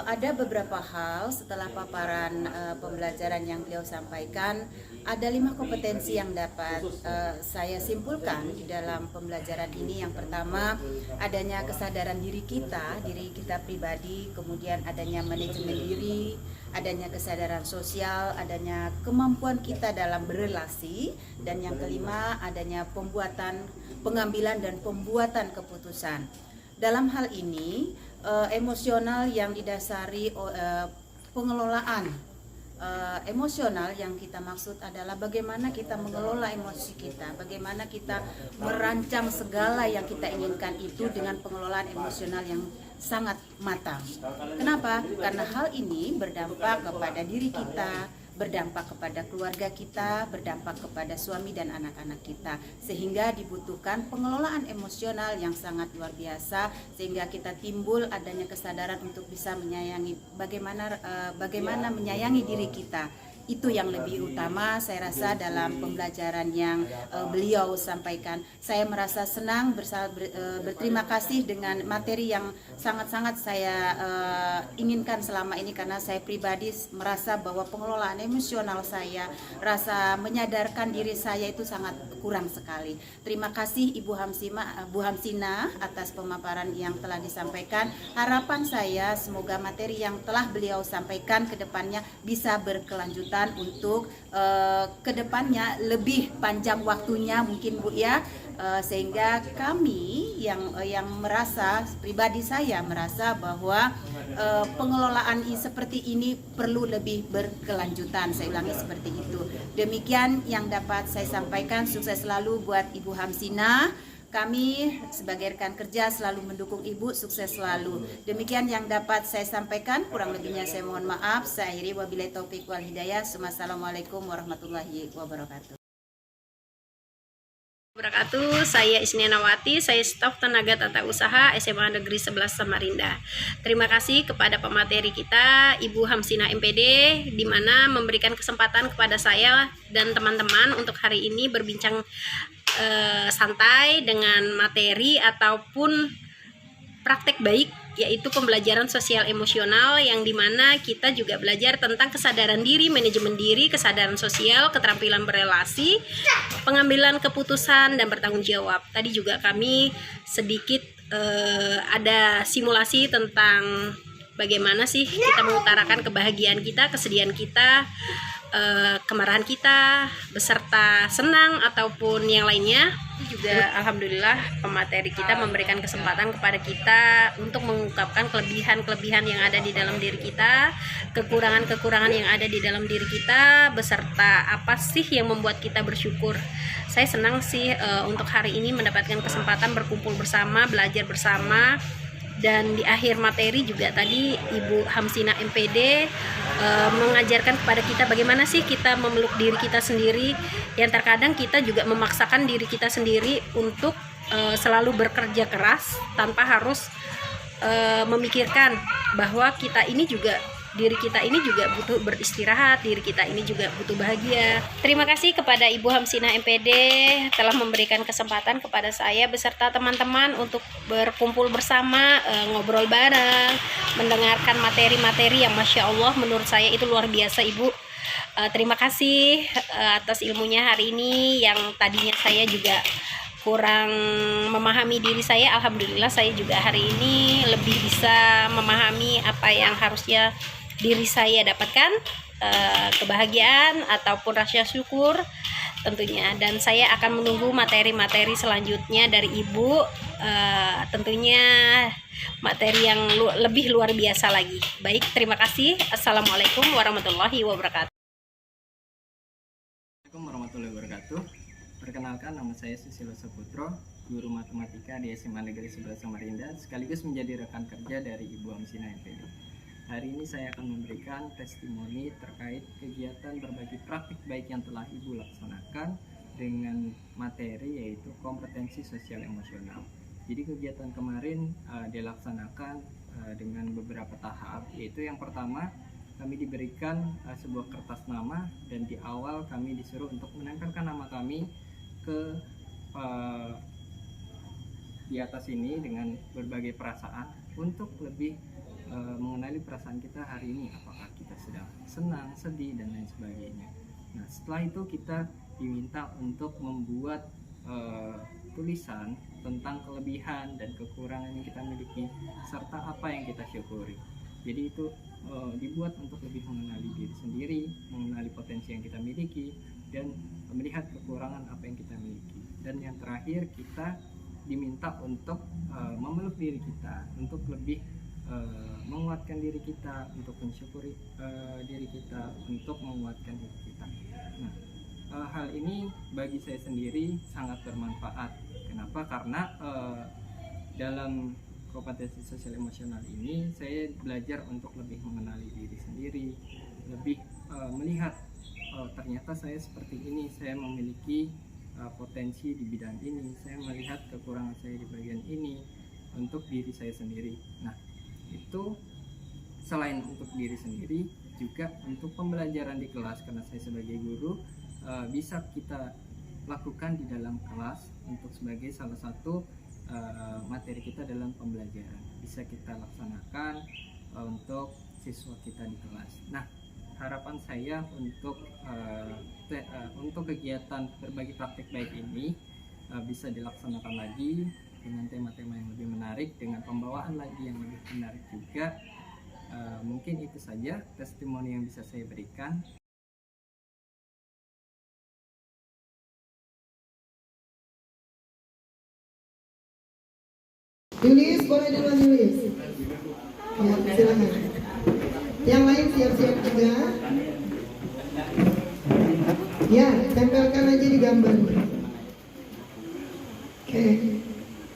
Ada beberapa hal setelah paparan pembelajaran yang beliau sampaikan. Ada 5 kompetensi yang dapat saya simpulkan di dalam pembelajaran ini. Yang pertama, adanya kesadaran diri kita pribadi, kemudian adanya manajemen diri, adanya kesadaran sosial, adanya kemampuan kita dalam berelasi, dan yang kelima, adanya pengambilan dan pembuatan keputusan. Dalam hal ini, emosional yang didasari pengelolaan emosional yang kita maksud adalah bagaimana kita mengelola emosi kita, bagaimana kita merancang segala yang kita inginkan itu dengan pengelolaan emosional yang sangat matang. Kenapa? Karena hal ini berdampak kepada diri kita, berdampak kepada keluarga kita, berdampak kepada suami dan anak-anak kita, sehingga dibutuhkan pengelolaan emosional yang sangat luar biasa, sehingga kita timbul adanya kesadaran untuk bisa menyayangi, bagaimana menyayangi diri kita. Itu yang lebih utama saya rasa dalam pembelajaran yang beliau sampaikan. Saya merasa senang, berterima kasih dengan materi yang sangat-sangat saya inginkan selama ini, karena saya pribadi merasa bahwa pengelolaan emosional saya, rasa menyadarkan diri saya itu sangat kurang sekali. Terima kasih Ibu Hamsinah atas pemaparan yang telah disampaikan. Harapan saya semoga materi yang telah beliau sampaikan ke depannya bisa berkelanjutan untuk kedepannya lebih panjang waktunya mungkin Bu ya, sehingga kami yang merasa, pribadi saya merasa bahwa pengelolaan seperti ini perlu lebih berkelanjutan. Saya ulangi seperti itu. Demikian yang dapat saya sampaikan. Sukses selalu buat Ibu Hamsinah. Kami sebagai rekan kerja selalu mendukung Ibu, sukses selalu. Demikian yang dapat saya sampaikan, kurang lebihnya saya mohon maaf. Saya akhiri, wabillahi taufiq wal hidayah. Assalamualaikum warahmatullahi wabarakatuh. Saya Isnianawati, saya staf tenaga tata usaha SMA Negeri 11 Samarinda. Terima kasih kepada pemateri kita Ibu Hamsinah MPD, di mana memberikan kesempatan kepada saya dan teman-teman untuk hari ini berbincang santai dengan materi ataupun praktek baik, yaitu pembelajaran sosial emosional, yang dimana kita juga belajar tentang kesadaran diri, manajemen diri, kesadaran sosial, keterampilan berelasi, pengambilan keputusan, dan bertanggung jawab. Tadi juga kami sedikit ada simulasi tentang bagaimana sih kita mengutarakan kebahagiaan kita, kesedihan kita, kemarahan kita, beserta senang ataupun yang lainnya. Juga alhamdulillah pemateri kita memberikan kesempatan kepada kita untuk mengungkapkan kelebihan-kelebihan yang ada di dalam diri kita, kekurangan-kekurangan yang ada di dalam diri kita, beserta apa sih yang membuat kita bersyukur. Saya senang sih untuk hari ini mendapatkan kesempatan berkumpul bersama, belajar bersama. Dan di akhir materi juga tadi Ibu Hamsinah MPD mengajarkan kepada kita bagaimana sih kita memeluk diri kita sendiri, yang terkadang kita juga memaksakan diri kita sendiri untuk selalu bekerja keras tanpa harus memikirkan bahwa diri kita ini juga butuh beristirahat, diri kita ini juga butuh bahagia. Terima kasih kepada Ibu Hamsinah MPD telah memberikan kesempatan kepada saya beserta teman-teman untuk berkumpul bersama, ngobrol bareng, mendengarkan materi-materi yang Masya Allah menurut saya itu luar biasa Ibu. Terima kasih atas ilmunya hari ini, yang tadinya saya juga kurang memahami diri saya. Alhamdulillah saya juga hari ini lebih bisa memahami apa yang harusnya diri saya dapatkan, kebahagiaan ataupun rasa syukur. tentunya, dan saya akan menunggu materi-materi selanjutnya dari Ibu, tentunya materi yang lebih luar biasa lagi. Baik, terima kasih. Assalamualaikum warahmatullahi wabarakatuh. Assalamualaikum warahmatullahi wabarakatuh. Perkenalkan, nama saya Susilo Saputro, guru matematika di SMA Negeri 11 Samarinda, sekaligus menjadi rekan kerja dari Ibu Amsina MPD. Hari ini saya akan memberikan testimoni terkait kegiatan berbagi praktik baik yang telah Ibu laksanakan dengan materi yaitu kompetensi sosial emosional. Jadi kegiatan kemarin dilaksanakan dengan beberapa tahap, yaitu yang pertama kami diberikan sebuah kertas nama, dan di awal kami disuruh untuk menempelkan nama kami ke di atas ini dengan berbagai perasaan untuk lebih mengenali perasaan kita hari ini, apakah kita sedang senang, sedih, dan lain sebagainya. Nah, setelah itu kita diminta untuk membuat tulisan tentang kelebihan dan kekurangan yang kita miliki serta apa yang kita syukuri. Jadi itu dibuat untuk lebih mengenali diri sendiri, mengenali potensi yang kita miliki, dan melihat kekurangan apa yang kita miliki. Dan yang terakhir, kita diminta untuk memeluk diri kita, untuk lebih menguatkan diri kita, untuk mensyukuri diri kita, untuk menguatkan diri kita. Nah, hal ini bagi saya sendiri sangat bermanfaat. Kenapa? Karena dalam kompetensi sosial emosional ini saya belajar untuk lebih mengenali diri sendiri, lebih melihat ternyata saya seperti ini, saya memiliki potensi di bidang ini, saya melihat kekurangan saya di bagian ini untuk diri saya sendiri. Nah, itu selain untuk diri sendiri, juga untuk pembelajaran di kelas, karena saya sebagai guru bisa kita lakukan di dalam kelas untuk sebagai salah satu materi kita dalam pembelajaran, bisa kita laksanakan untuk siswa kita di kelas. Nah, harapan saya untuk kegiatan berbagi praktik baik ini bisa dilaksanakan lagi dengan tema-tema yang lebih menarik, dengan pembawaan lagi yang lebih menarik juga. Mungkin itu saja testimoni yang bisa saya berikan. Yulis, boleh duluan Yulis. Ya, silakan. Yang lain siap-siap juga. Ya, tempelkan aja di gambarnya. Oke,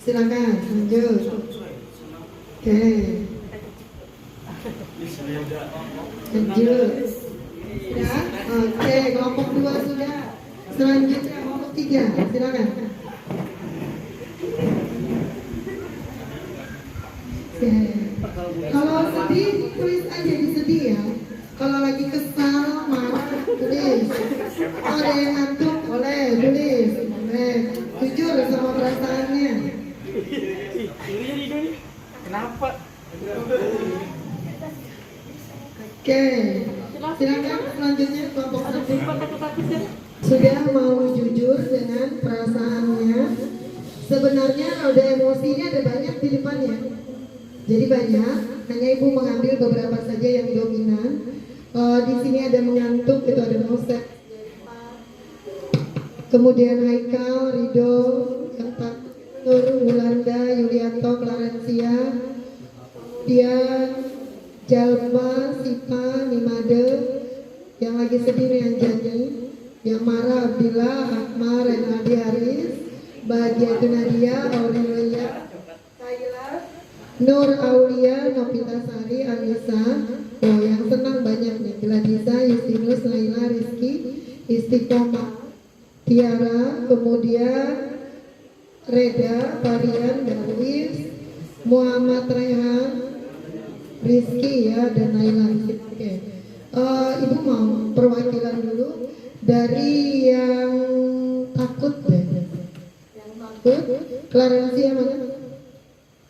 silakan lanjut. Oke, lanjut. Sudah? Oke, kelompok 2 sudah. Selanjutnya kelompok 3, silakan. Kalau sedih, tulis aja di sedih ya. Kalau lagi kesal, marah, tulis. Kalau ada yang ngantuk, boleh tulis. Boleh. Jujur sama perasaannya. Kenapa? Oke, silakan selanjutnya kelompok 1. Sudah mau jujur dengan perasaannya. Sebenarnya roda emosinya ada banyak di depannya. Jadi banyak, hanya Ibu mengambil beberapa saja yang dominan. Di sini ada mengantuk, itu ada Mosek, kemudian Haikal, Rido, yang Nur, Wulanda, Yulianto, Clarencia, kemudian Jalma, Sipa, Nimade, yang lagi sedih nih Anjani, yang marah Abdillah, Akmar, Renaldi Haris, Bahagia itu Nadia, Aurelia, Nur Aulia, Novita Sari, Anissa. Oh, yang senang banyak nih. Gladisa, Justinus, Naila, Rizky, Istiqomah, Tiara, kemudian Reda, Varian, Darwis, Muhammad Rehan, Rizky ya, dan Naila. Oke. Ibu mau perwakilan dulu dari yang takut deh. Yang takut, Clarencia mana?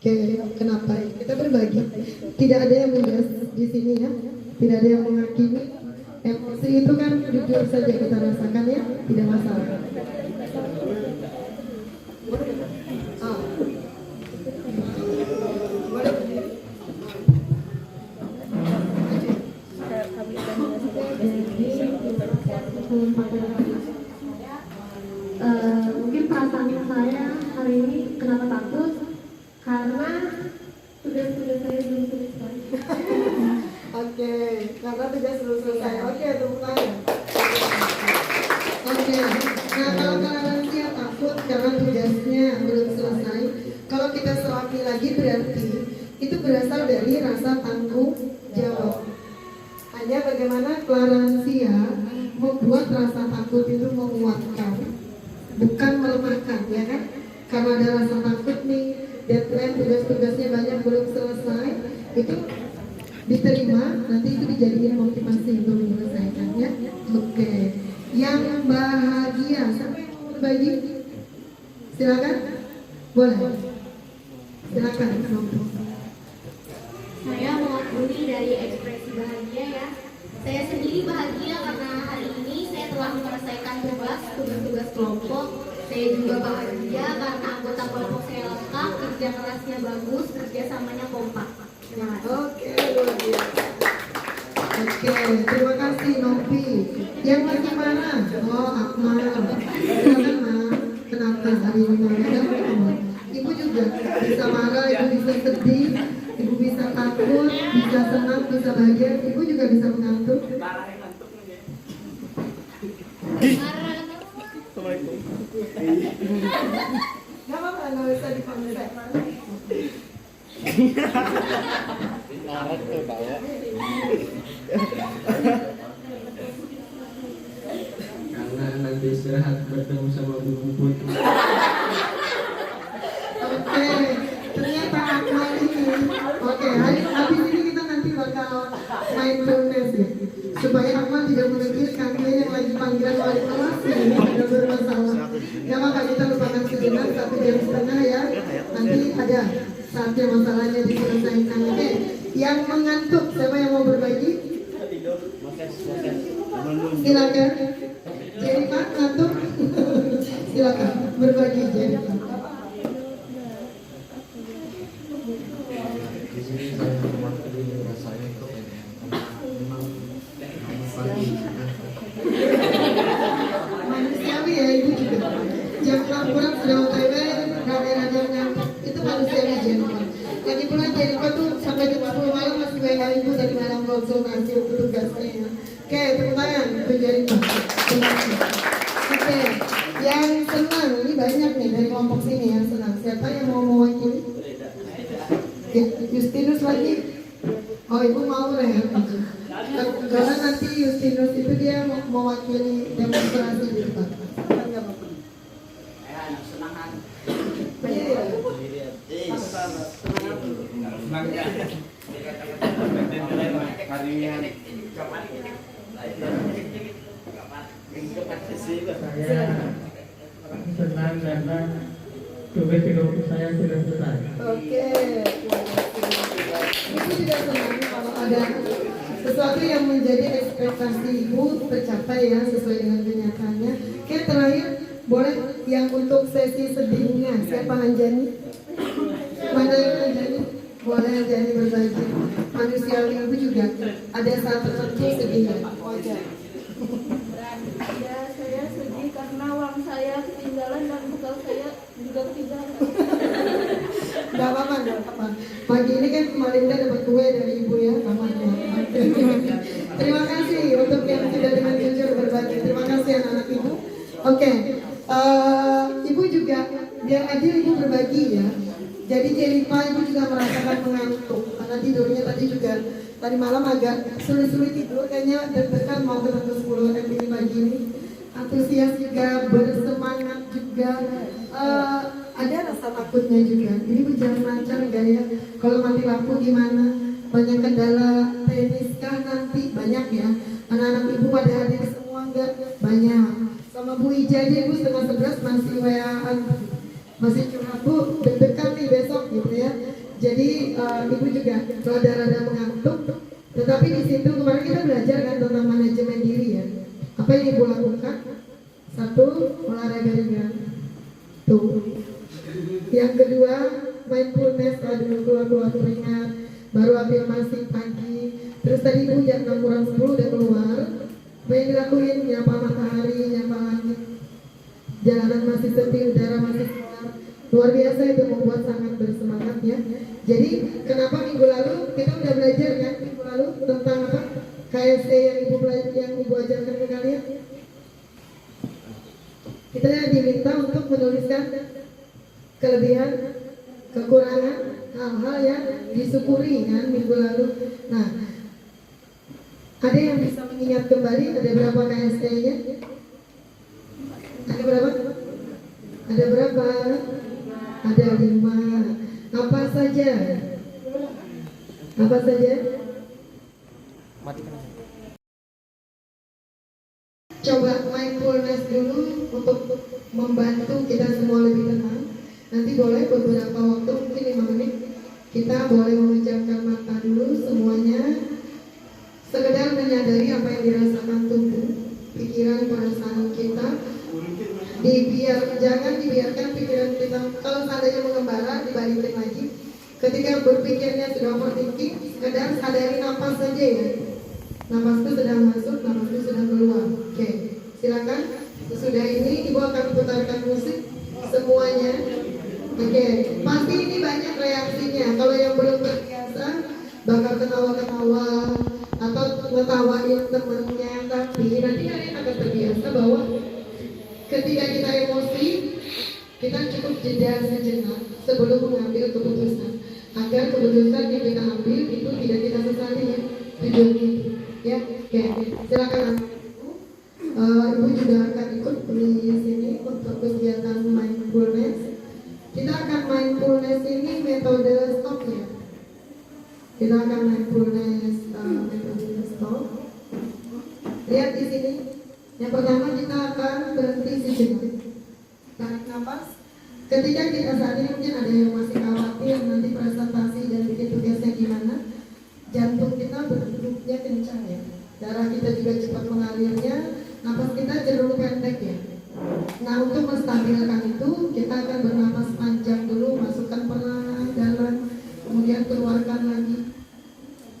Oke, kenapa? Kita berbagi. Tidak ada yang menjudge di sini ya. Tidak ada yang menghakimi. Emosi itu kan jujur saja kita rasakan ya, tidak masalah. tugas saya belum selesai. Oke, karena tugas belum selesai. Oke, tepuk tangan. Oke, nah kalau lansia takut karena tugasnya belum selesai, kalau kita selami lagi berarti itu berasal dari rasa tanggung jawab. Hanya bagaimana lansia membuat rasa takut itu menguatkan, bukan melemahkan, ya kan? Karena ada rasa takut nih, deadline tugas-tugasnya banyak belum selesai, itu diterima, nanti itu dijadikan motivasi untuk menyelesaikannya. Oke, yang bahagia, siapa yang mau berbagi? Silakan, boleh. Silakan. Saya mewakili dari ekspresi bahagia ya. Saya sendiri bahagia karena hari ini saya telah menyelesaikan tugas-tugas kelompok. Saya juga bahagia karena anggota kelompok saya lengkap, kerja kerasnya bagus, kerjasamanya kompak. Terima kasih. Oke, luar biasa. Oke, terima kasih Novi. Yang lagi marah? Oh, Akmal. Silakan Ma. Kenapa hari ini marah? Ibu juga bisa marah, ibu bisa sedih, ibu bisa takut, bisa senang, bisa bahagia. Ibu juga bisa mengantuk. Gak apa-apa, gak usah dipaksa. Marah tuh bawa. Karena nanti istirahat bertemu sama Bu Puput. Oke, ternyata Akmal ini. Oke, habis ini kita nanti bakal mindfulness ya, supaya Akmal tidak memikirkan dia yang lagi panggilan wali kelas ya, tidak bermasalah. Gak apa-apa, kita lupakan sejenak 1 jam setengah ya. Nanti ada saatnya masalahnya diselesaikan. Oke, yang mengantuk siapa yang mau berbagi? Silakan. Jadi Pak ngantuk. Silakan berbagi jadi. Di sini saya mewakili rasanya itu memang pagi. Manusiawi ya ibu juga. Jam 6 kurang sudah OTW, rada-rada ngantuk. Itu manusiawi Jennifer. Lagi pula Jennifer tuh sampai jam 10 malam masih WA ibu dari malam konsultasi untuk tugasnya ya. Oke, tepuk tangan untuk Jennifer. Terima kasih. Oke, yang senang ini banyak nih dari kelompok sini yang senang. Siapa yang mau mewakili? Ya, Justinus lagi. Oh, ibu mau rehat aja. Karena nanti Justinus itu dia mau mewakili demonstrasi di depan. Enggak apa-apa. Senang karena tugas saya sudah selesai. Oke, ibu juga senang kalau ada sesuatu yang menjadi ekspektasi ibu tercapai ya sesuai dengan kenyataannya. Oke, terakhir boleh yang untuk sesi sedihnya siapa Anjani? Mana yang Anjani? Boleh Anjani berbagi. Manusiawi ibu juga ada saat tertentu sedihnya. Wajar. Ya, saya sedih karena uang saya ketinggalan dan bekal saya juga ketinggalan. Gak apa-apa, gak apa-apa. Pagi ini kan kemarin dapat kue dari ibu ya, kamarnya. Terima kasih untuk yang sudah dengan jujur berbagi. Terima kasih anak-anak ibu. Oke, ibu juga biar adil ibu berbagi ya. Jadi Jennifer ibu juga merasakan mengantuk karena tidurnya tadi juga tadi malam agak sulit-sulit tidur, kayaknya deg-degan mau ketemu 10 ini pagi ini. Antusias juga, bersemangat juga, ada rasa takutnya juga. Ini berjalan lancar enggak ya? Kalau mati lampu gimana? Banyak kendala teknis kah nanti? Banyak ya. Anak-anak ibu pada hadir semua enggak? Banyak. Sama Bu Ija aja ibu 10:30 masih WA-an, masih curhat Bu, deg-degan nih besok gitu ya. Jadi ibu juga rada-rada mengantuk. Tetapi di situ kemarin kita belajar kan tentang manajemen diri ya. Apa yang ibu lakukan? 1, olahraga ringan. Tuh. Yang kedua, mindfulness, dulu keluar keringat, baru afirmasi pagi. Terus tadi ibu jam 6:10 udah keluar. Apa yang dilakuin? Nyapa matahari, nyapa langit. Jalanan masih sepi, udara masih segar. Luar biasa itu membuat sangat bersemangat ya. Jadi kenapa minggu lalu kita udah belajar kan minggu lalu tentang apa? KST yang ibu ajarkan ke kalian. Kita diminta untuk menuliskan kelebihan, kekurangan, hal-hal yang disyukuri kan minggu lalu. Nah, ada yang bisa mengingat kembali ada berapa KST-nya? Ada berapa? Ada berapa? Ada 5. Apa saja? Apa saja? Coba mindfulness dulu untuk membantu kita semua lebih tenang. Nanti boleh beberapa waktu, mungkin 5 menit, kita boleh memejamkan mata dulu semuanya, sekedar menyadari apa yang dirasakan tubuh, pikiran, perasaan kita. Jangan dibiarkan pikiran kita, kalau seandainya mengembara, dibalikin lagi. Ketika berpikirnya sudah overthinking, sekedar sadari napas saja ya. Napasku sedang masuk, napasku sedang keluar. Oke, silakan. Sesudah ini ibu akan putarkan musik semuanya. Oke, pasti ini banyak reaksinya. Kalau yang belum terbiasa bakal ketawa-ketawa atau ngetawain temennya, tapi nanti kalian akan terbiasa bahwa ketika kita emosi, kita cukup jeda sejenak sebelum mengambil keputusan, agar keputusan yang kita ambil itu tidak kita sesali ya tujuannya. Ya, oke. Silakan anak ibu. Ibu juga akan ikut di sini untuk kegiatan mindfulness. Kita akan mindfulness ini metode stop ya. Kita akan mindfulness metode stop. Lihat di sini. Yang pertama kita akan berhenti sejenak. Tarik nafas. Ketika kita saat ini mungkin ada yang masih khawatir nanti presentasi dan bikin tugasnya gimana. Jantung kita berduduknya kencang ya, darah kita juga cepat mengalirnya, nafas kita cenderung pendek ya. Nah, untuk menstabilkan itu kita akan bernapas panjang dulu, masukkan perlahan dalam, kemudian keluarkan lagi.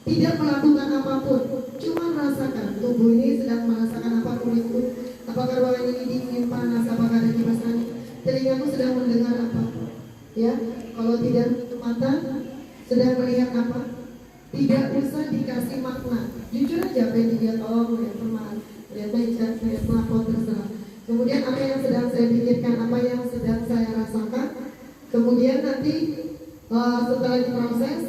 Tidak melakukan apapun, cuma rasakan tubuh ini sedang merasakan apa, kulitku, apakah ruangan ini dingin, panas, apakah ada kipas angin, telingaku sedang mendengar apa, ya. Kalau tidak menutup mata, sedang melihat apa. Tidak usah dikasih makna, jujur aja apa yang dilihat, oh melihat teman, melihat meja, melihat pelapor, terserah. Kemudian apa yang sedang saya pikirkan, apa yang sedang saya rasakan. Kemudian nanti setelah diproses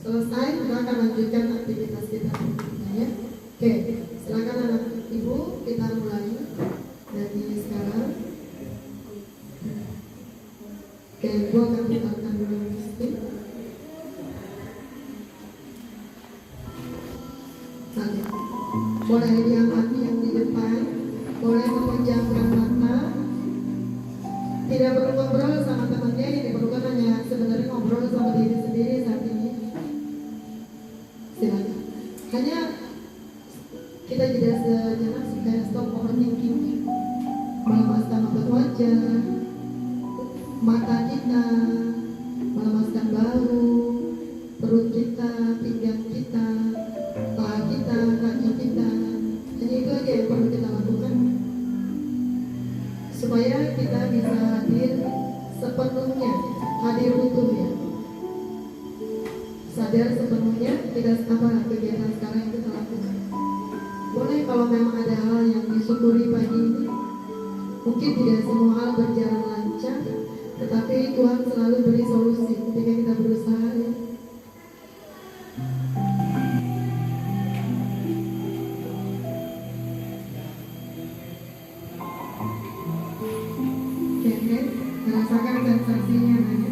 selesai, kita akan lanjutkan aktivitas kita ya. Oke, silakan anak ibu, kita mulai dari sekarang. Oke, ibu akan putarkan dulu musik. Boleh diangkat yang di depan, boleh memejamkan mata. Tidak perlu ngobrol sama temannya, yang diperlukan hanya sebenarnya ngobrol sama diri sendiri saat ini. Silakan. Hanya kita jeda sejenak supaya stop overthinking. Melepaskan otot wajah, mata kita, melepaskan bahu, perut kita, pinggang kita, paha kita, kaki kita. Hanya itu aja yang perlu kita lakukan supaya kita bisa hadir sepenuhnya, hadir utuh ya, sadar sepenuhnya kita apa kegiatan sekarang yang kita lakukan. Boleh kalau memang ada hal yang disyukuri pagi ini, mungkin tidak semua hal berjalan lancar, tetapi Tuhan selalu beri solusi ketika kita berusaha ya. Merasakan sensasinya ya.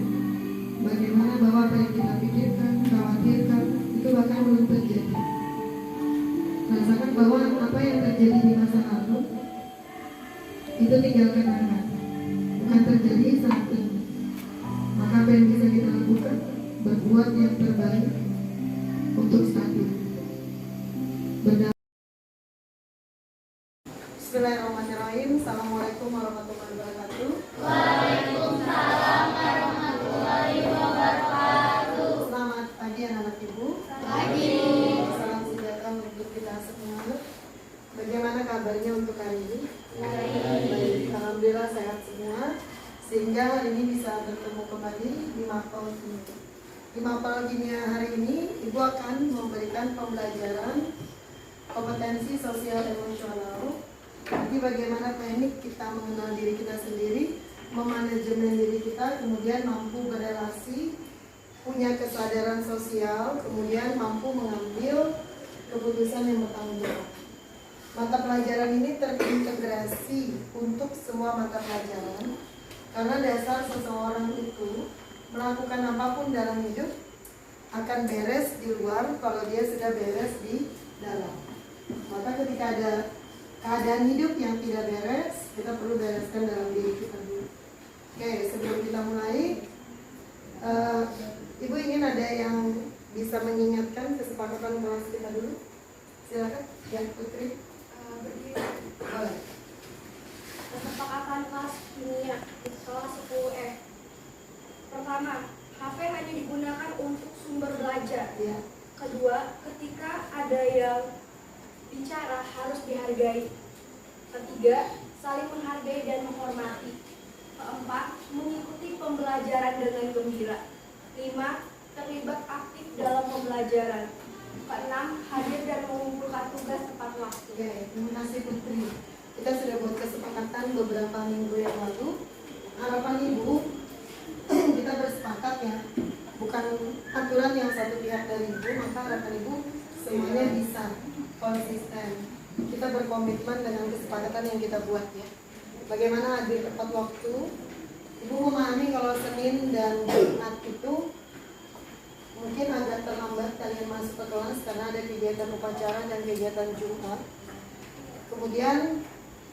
Bagaimana bahwa apa yang kita pikirkan, khawatirkan itu bahkan belum terjadi. Merasakan bahwa apa yang terjadi di masa lalu itu tinggal kenangan, bukan terjadi saat ini. Maka apa yang bisa kita lakukan? Berbuat yang terbaik untuk saat ini. Bismillahirrahmanirrahim. Assalamualaikum warahmatullahi wabarakatuh. Waalaikumsalam warahmatullahi wabarakatuh. Selamat pagi anak-anak ibu. Pagi. Salam sejahtera untuk kita semua. Bagaimana kabarnya untuk hari ini? Baik. Alhamdulillah sehat semua. Sehingga hari ini bisa bertemu kembali di Makau ini. Di mapel kimia hari ini, Ibu akan memberikan pembelajaran kompetensi sosial emosional. Jadi bagaimana teknik kita mengenal diri kita sendiri, memanajemen diri kita, kemudian mampu berelasi, punya kesadaran sosial, kemudian mampu mengambil keputusan yang bertanggung jawab. Mata pelajaran ini terintegrasi untuk semua mata pelajaran karena dasar seseorang itu melakukan apapun dalam hidup akan beres di luar kalau dia sudah beres di dalam. Maka ketika ada keadaan hidup yang tidak beres, kita perlu bereskan dalam diri kita dulu. Oke, sebelum kita mulai, Ibu ingin ada yang bisa mengingatkan kesepakatan kelas kita dulu? Silakan, ya Putri. Boleh. Kesepakatan kelas kimia kelas 10F. Pertama, HP hanya digunakan untuk sumber belajar. Ya. Kedua, ketika ada yang bicara harus dihargai. Ketiga, saling menghargai dan menghormati. Keempat, mengikuti pembelajaran dengan gembira. 5. Terlibat aktif dalam pembelajaran. Keenam, hadir dan mengumpulkan tugas tepat waktu. Oke, terima kasih Putri. Kita sudah buat kesepakatan beberapa minggu yang lalu. Harapan Ibu, kita bersepakat ya, bukan aturan yang satu pihak dari Ibu, maka harapan Ibu semuanya bisa konsisten. Kita berkomitmen dengan kesepakatan yang kita buat ya. Bagaimana hadir tepat waktu. Ibu memahami kalau Senin dan Jumat itu mungkin agak terlambat kalian masuk ke kelas karena ada kegiatan upacara dan kegiatan Jumat. Kemudian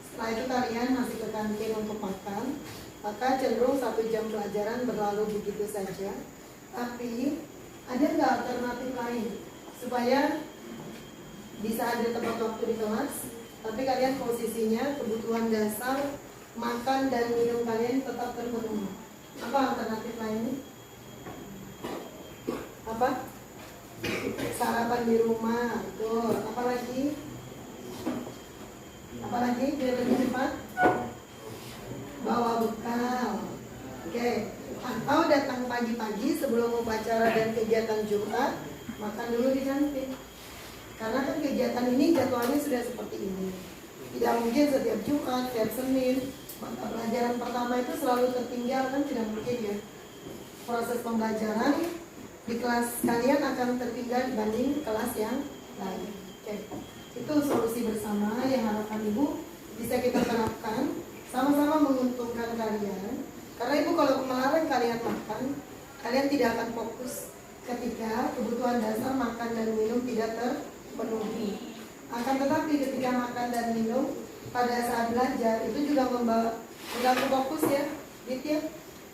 setelah itu kalian masih ke kantin untuk makan, maka cenderung 1 jam pelajaran berlalu begitu saja. Tapi ada nggak alternatif lain supaya bisa ada tepat waktu di kelas, tapi kalian posisinya kebutuhan dasar makan dan minum kalian tetap terpenuhi? Apa alternatif lainnya? Apa? Sarapan di rumah, betul. Apalagi biar lebih cepat? Bawa bekal. Oke. Atau datang pagi-pagi sebelum upacara dan kegiatan Jumat, makan dulu di kantin. Karena kan kegiatan ini jadwalnya sudah seperti ini. Tidak mungkin setiap Jumat, setiap Senin. Mata pelajaran pertama itu selalu tertinggal, kan tidak mungkin ya. Proses pembelajaran di kelas kalian akan tertinggal dibanding kelas yang lain. Oke. Itu solusi bersama yang harapan Ibu bisa kita terapkan, sama-sama menguntungkan kalian. Karena Ibu kalau melarang kalian makan, kalian tidak akan fokus ketika kebutuhan dasar makan dan minum tidak terpenuhi. Akan tetapi ketika makan dan minum pada saat belajar itu juga mengganggu fokus ya. Gitu ya.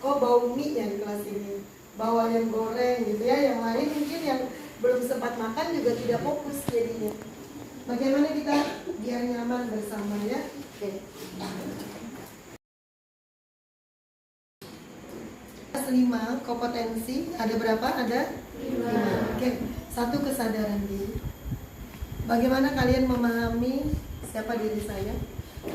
Kok bau mie ya di kelas ini, bawa yang goreng gitu ya. Yang lain mungkin yang belum sempat makan juga tidak fokus jadinya. Bagaimana kita biar nyaman bersama ya? Oke. Kelas 5 kompetensi ada berapa? Ada 5. Oke. 1 kesadaran diri. Bagaimana kalian memahami siapa diri saya?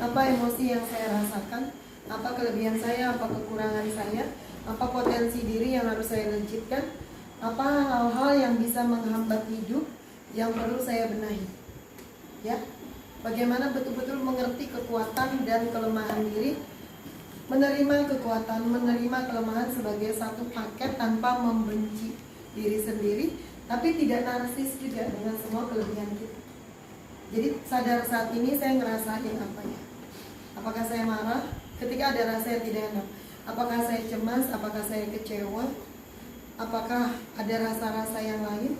Apa emosi yang saya rasakan? Apa kelebihan saya? Apa kekurangan saya? Apa potensi diri yang harus saya legitkan? Apa hal-hal yang bisa menghambat hidup yang perlu saya benahi? Ya, bagaimana betul-betul mengerti kekuatan dan kelemahan diri, menerima kekuatan, menerima kelemahan sebagai satu paket tanpa membenci diri sendiri, tapi tidak narsis juga dengan semua kelebihan kita. Jadi sadar saat ini saya ngerasain apa ya? Apakah saya marah ketika ada rasa yang tidak enak? Apakah saya cemas? Apakah saya kecewa? Apakah ada rasa-rasa yang lain?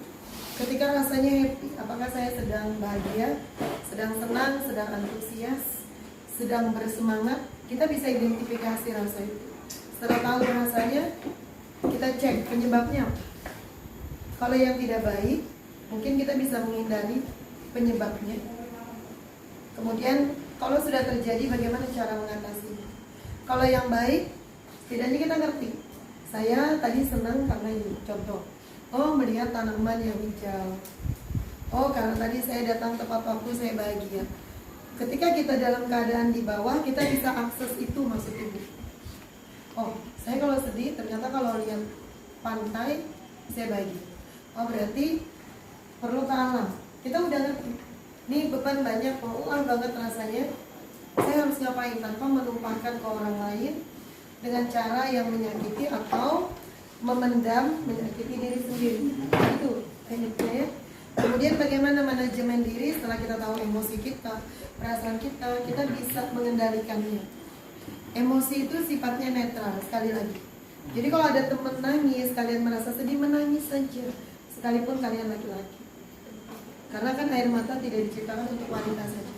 Ketika rasanya happy, apakah saya sedang bahagia, sedang senang, sedang antusias, sedang bersemangat? Kita bisa identifikasi rasa itu. Setelah tahu rasanya, kita cek penyebabnya apa. Kalau yang tidak baik, mungkin kita bisa menghindari penyebabnya. Kemudian, kalau sudah terjadi, bagaimana cara mengatasinya? Kalau yang baik, setidaknya kita ngerti. Saya tadi senang karena ini, contoh. Oh, melihat tanaman yang hijau. Oh, karena tadi saya datang tepat waktu, saya bahagia. Ketika kita dalam keadaan di bawah, kita bisa akses itu maksud Ibu. Oh, saya kalau sedih, ternyata kalau lihat pantai, saya bagi. Oh berarti perlu ke alam. Kita udah ngerti. Nih beban banyak, lelah banget rasanya. Saya harus ngapain tanpa menumpahkan ke orang lain dengan cara yang menyakiti atau memendam, menyakiti diri sendiri. Itu tekniknya ya. Kemudian bagaimana manajemen diri setelah kita tahu emosi kita, perasaan kita bisa mengendalikannya. Emosi itu sifatnya netral, sekali lagi. Jadi kalau ada teman nangis, kalian merasa sedih, menangis saja, sekalipun kalian laki-laki. Karena kan air mata tidak diciptakan untuk wanita saja.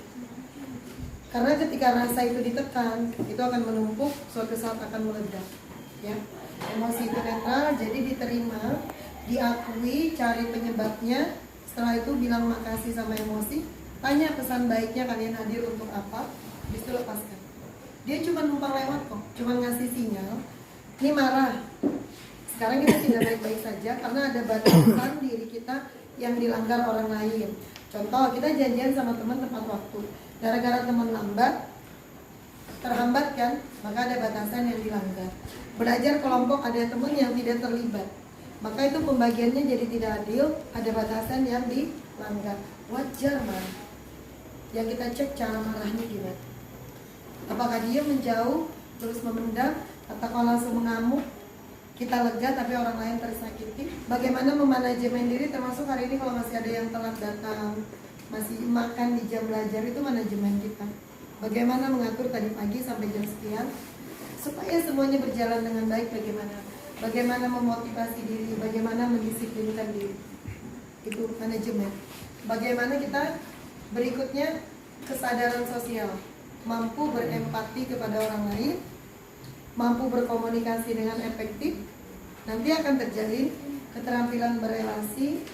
Karena ketika rasa itu ditekan, itu akan menumpuk, suatu saat akan meledak. Ya, emosi itu netral, jadi diterima, diakui, cari penyebabnya. Setelah itu bilang makasih sama emosi, tanya pesan baiknya kalian hadir untuk apa, habis itu lepaskan. Dia cuma numpang lewat kok, cuma ngasih sinyal. Ini marah. Sekarang kita tidak baik-baik saja karena ada batasan diri kita yang dilanggar orang lain. Contoh, kita janjian sama teman tepat waktu. Gara-gara teman lambat, terhambat kan, maka ada batasan yang dilanggar. Belajar kelompok ada teman yang tidak terlibat, maka itu pembagiannya jadi tidak adil, ada batasan yang dilanggar. Wajar marah. Yang kita cek cara marahnya gimana. Apakah dia menjauh, terus memendam, atau langsung mengamuk, kita lega tapi orang lain tersakiti. Bagaimana memanajemen diri, termasuk hari ini kalau masih ada yang telat datang, masih makan di jam belajar, itu manajemen kita. Bagaimana mengatur tadi pagi sampai jam sekian, supaya semuanya berjalan dengan baik. Bagaimana memotivasi diri, bagaimana mendisiplinkan diri. Itu manajemen. Bagaimana kita berikutnya kesadaran sosial, mampu berempati kepada orang lain, mampu berkomunikasi dengan efektif. Nanti akan terjalin keterampilan berelasi,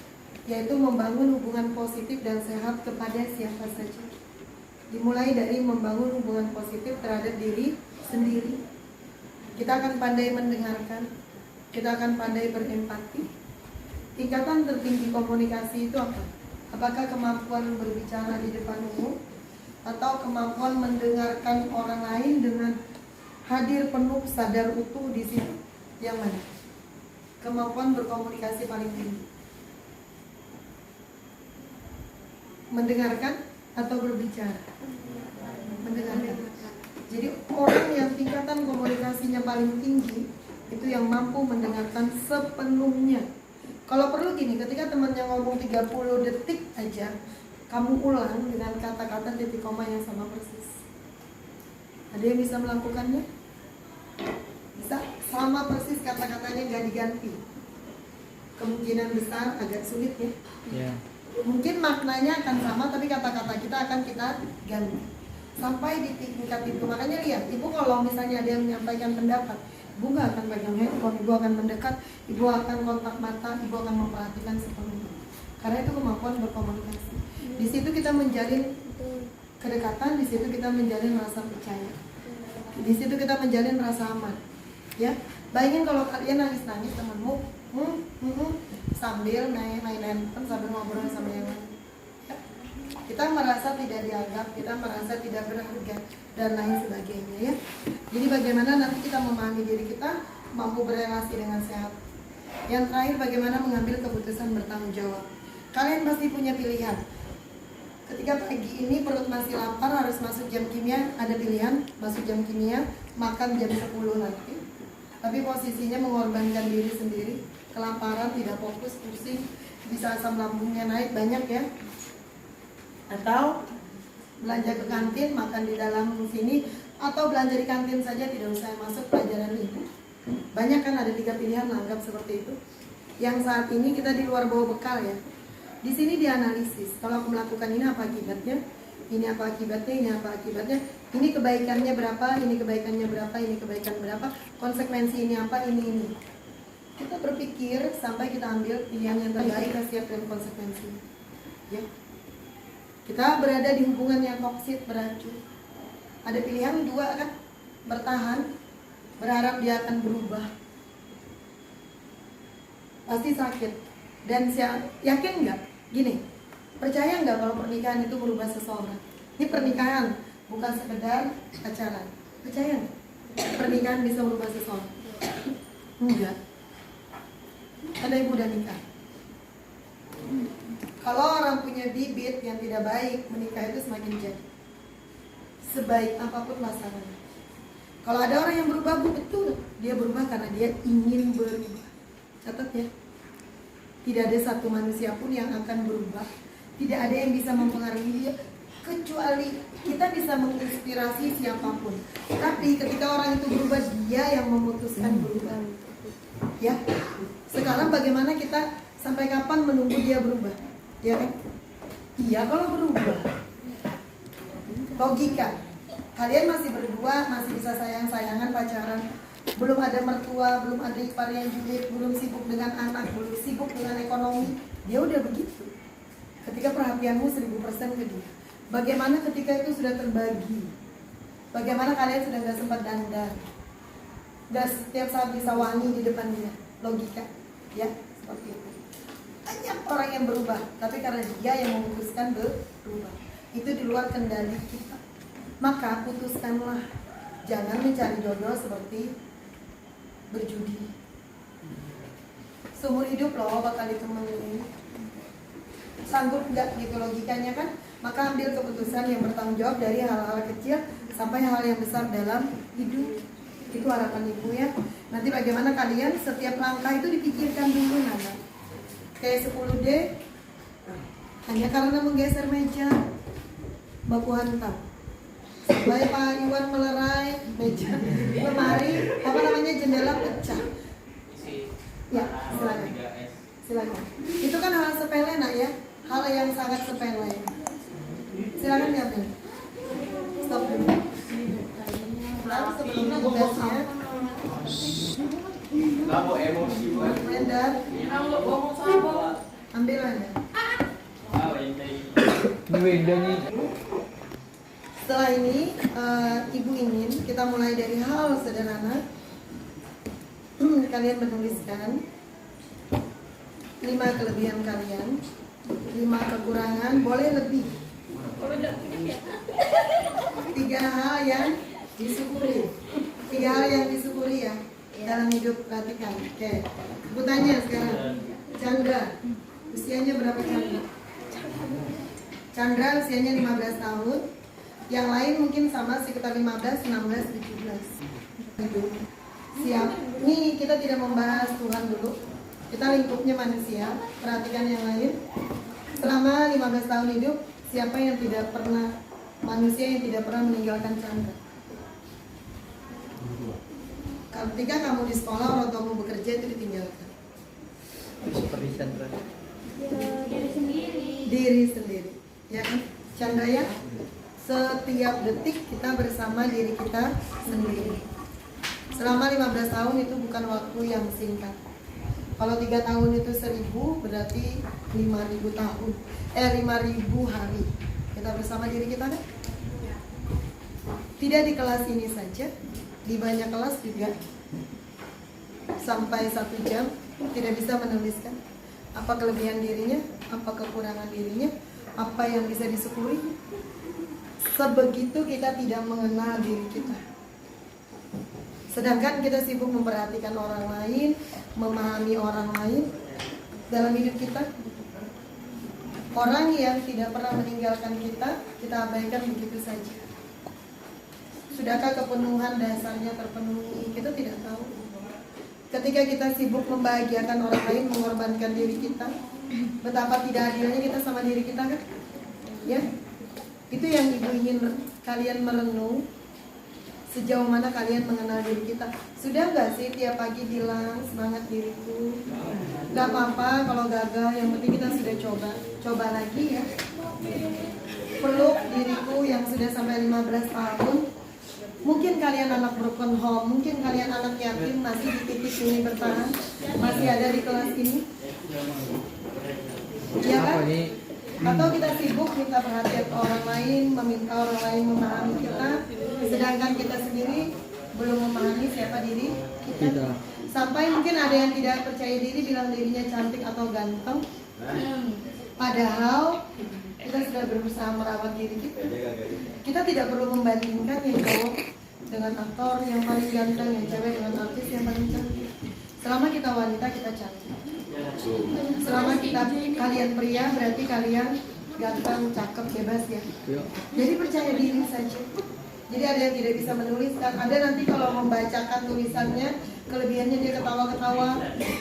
yaitu membangun hubungan positif dan sehat kepada siapa saja. Dimulai dari membangun hubungan positif terhadap diri sendiri. Kita akan pandai mendengarkan, kita akan pandai berempati. Tingkatan tertinggi komunikasi itu apa? Apakah kemampuan berbicara di depan umum, atau kemampuan mendengarkan orang lain dengan hadir penuh, sadar utuh di situ? Yang mana? Kemampuan berkomunikasi paling tinggi. Mendengarkan atau berbicara? Mendengarkan. Jadi orang yang tingkatan komunikasinya paling tinggi itu yang mampu mendengarkan sepenuhnya. Kalau perlu gini, ketika temannya ngomong 30 detik aja, kamu ulang dengan kata-kata titik koma yang sama persis. Ada yang bisa melakukannya? Bisa, sama persis kata-katanya nggak diganti. Kemungkinan besar agak sulit ya. Yeah. Mungkin maknanya akan sama, tapi kata-kata kita akan kita ganti. Sampai di tingkat itu. Makanya lihat, ibu kalau misalnya ada yang menyampaikan pendapat, ibu nggak akan pegang handphone, ibu akan mendekat, ibu akan kontak mata, ibu akan memperhatikan sepenuhnya. Karena itu kemampuan berkomunikasi. Di situ kita menjalin kedekatan, di situ kita menjalin rasa percaya, di situ kita menjalin rasa aman. Ya, bayangin kalau kalian nangis-nangis temanmu, sambil main handphone, sambil ngobrol sama yang lain. Ya. Kita merasa tidak dianggap, kita merasa tidak berharga dan lain sebagainya ya. Jadi bagaimana nanti kita memahami diri kita, mampu berelasi dengan sehat. Yang terakhir, bagaimana mengambil keputusan bertanggung jawab. Kalian pasti punya pilihan. Ketika pagi ini perut masih lapar, harus masuk jam kimia, ada pilihan masuk jam kimia, makan jam 10 nanti. Tapi posisinya mengorbankan diri sendiri, kelaparan, tidak fokus, pusing, bisa asam lambungnya naik banyak ya. Atau belanja ke kantin, makan di dalam sini, atau belanja di kantin saja, tidak usah masuk pelajaran ibu. Banyak kan, ada 3 pilihan, anggap seperti itu. Yang saat ini kita di luar bawa bekal ya. Di sini dianalisis, kalau aku melakukan ini apa akibatnya, ini apa akibatnya, ini apa akibatnya, ini kebaikannya berapa, ini kebaikannya berapa, ini kebaikan berapa, konsekuensi ini apa, ini. Kita berpikir sampai kita ambil pilihan yang terbaik, kita siap dengan konsekuensinya. Ya. Kita berada di hubungan yang toksit, beracun. Ada pilihan 2 kan, bertahan, berharap dia akan berubah. Pasti sakit. Dan yakin nggak? Gini, percaya nggak kalau pernikahan itu merubah seseorang? Ini pernikahan, bukan sekedar pacaran. Percaya nggak? Pernikahan bisa merubah seseorang? Enggak. Ada ibu udah nikah. Kalau orang punya bibit yang tidak baik, menikah itu semakin jadi. Sebaik apapun pasangannya. Kalau ada orang yang berubah, betul. Dia berubah karena dia ingin berubah. Catat ya. Tidak ada satu manusia pun yang akan berubah. Tidak ada yang bisa mempengaruhi dia. Kecuali kita bisa menginspirasi siapapun. Tapi ketika orang itu berubah, dia yang memutuskan berubah. Ya. Sekarang bagaimana kita sampai kapan menunggu dia berubah? Ya kan? Iya kalau berubah. Logika. Kalian masih berdua, masih bisa sayang-sayangan, pacaran. Belum ada mertua, belum ada ipar yang julid, belum sibuk dengan anak, belum sibuk dengan ekonomi. Dia udah begitu. Ketika perhatianmu 1000% ke dia. Bagaimana ketika itu sudah terbagi? Bagaimana kalian sudah gak sempat dandan? Gak setiap saat bisa wangi di depan dia. Logika. Ya, seperti itu. Banyak orang yang berubah, tapi karena dia yang memutuskan berubah. Itu di luar kendali kita. Maka putuskanlah. Jangan mencari jodoh seperti berjudi. Seumur hidup loh bakal ditemenin. Sanggup nggak gitu logikanya kan? Maka ambil keputusan yang bertanggung jawab dari hal-hal kecil sampai hal yang besar dalam hidup. Itu harapan ibu ya. Nanti bagaimana kalian setiap langkah itu dipikirkan dulu Nana. Kayak 10D hanya karena menggeser meja baku hantam. Sampai Pak Iwan melerai meja, lemari, apa namanya jendela pecah. Ya, silakan. Silakan. Itu kan hal sepele nak ya, hal yang sangat sepele. Silakan diambil. Stop dulu. Lalu sebelum tugasnya. Mendar. Ambil aja. Setelah ini, ibu ingin kita mulai dari hal sederhana. Kalian menuliskan 5 kelebihan kalian, 5 kekurangan, boleh lebih. 3 hal yang disyukuri. 3 hal yang disyukuri ya dalam hidup, perhatikan. Oke, aku tanya sekarang, Chandra, usianya berapa Chandra? Chandra usianya 15 tahun. Yang lain mungkin sama sekitar 15, 16, 17. Siap. Ini kita tidak membahas Tuhan dulu. Kita lingkupnya manusia. Perhatikan yang lain. Selama 15 tahun hidup, siapa yang tidak pernah, manusia yang tidak pernah meninggalkan Chandra? Ketika kamu di sekolah, orang tuamu bekerja itu ditinggalkan. Seperti Chandra. Diri sendiri. Diri sendiri. Ya kan? Chandra ya? Setiap detik kita bersama diri kita sendiri. Selama 15 tahun itu bukan waktu yang singkat. Kalau 3 tahun itu 1000, berarti 5000 tahun. 5000 hari. Kita bersama diri kita kan? Tidak di kelas ini saja, di banyak kelas juga. Sampai 1 jam tidak bisa menuliskan apa kelebihan dirinya, apa kekurangan dirinya, apa yang bisa disyukuri. Sebegitu kita tidak mengenal diri kita. Sedangkan kita sibuk memperhatikan orang lain, memahami orang lain dalam hidup kita. Orang yang tidak pernah meninggalkan kita abaikan begitu saja. Sudahkah kepenuhan dasarnya terpenuhi? Kita tidak tahu. Ketika kita sibuk membahagiakan orang lain, mengorbankan diri kita, betapa tidak adilnya kita sama diri kita kan? Ya? Itu yang ibu ingin kalian merenung. Sejauh mana kalian mengenal diri kita. Sudah gak sih tiap pagi bilang semangat diriku? Gak apa-apa kalau gagal, yang penting kita sudah coba. Coba lagi ya. Peluk diriku yang sudah sampai 15 tahun. Mungkin kalian anak broken home, mungkin kalian anak yatim, masih di titik ini bertahan, masih ada di kelas ini. Iya kan? Atau kita sibuk minta perhatian ke orang lain, meminta orang lain memahami kita, sedangkan kita sendiri belum memahami siapa diri kita. Sampai mungkin ada yang tidak percaya diri, bilang dirinya cantik atau ganteng, padahal kita sudah berusaha merawat diri kita. Kita tidak perlu membandingkan yang cowok dengan aktor yang paling ganteng, yang cewek dengan artis yang paling cantik. Selama kita wanita, kita cantik. Selama kalian pria berarti kalian ganteng, cakep, bebas ya. Jadi percaya diri saja. Jadi ada yang tidak bisa menuliskan, ada nanti kalau membacakan tulisannya kelebihannya dia ketawa-ketawa,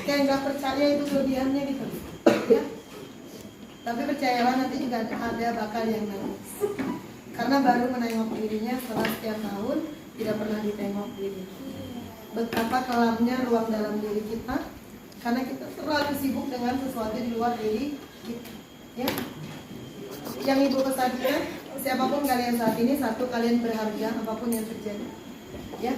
kayak nggak percaya itu kelebihannya gitu. Ya. Tapi percayalah nanti juga ada bakal yang nangis. Karena baru menengok dirinya setelah sekian tahun tidak pernah ditengok dirinya. Betapa kelamnya ruang dalam diri kita, karena kita terlalu sibuk dengan sesuatu di luar diri kita. Ya. Yang ibu pesankan, siapapun kalian saat ini, satu, kalian berharga apapun yang terjadi. Ya,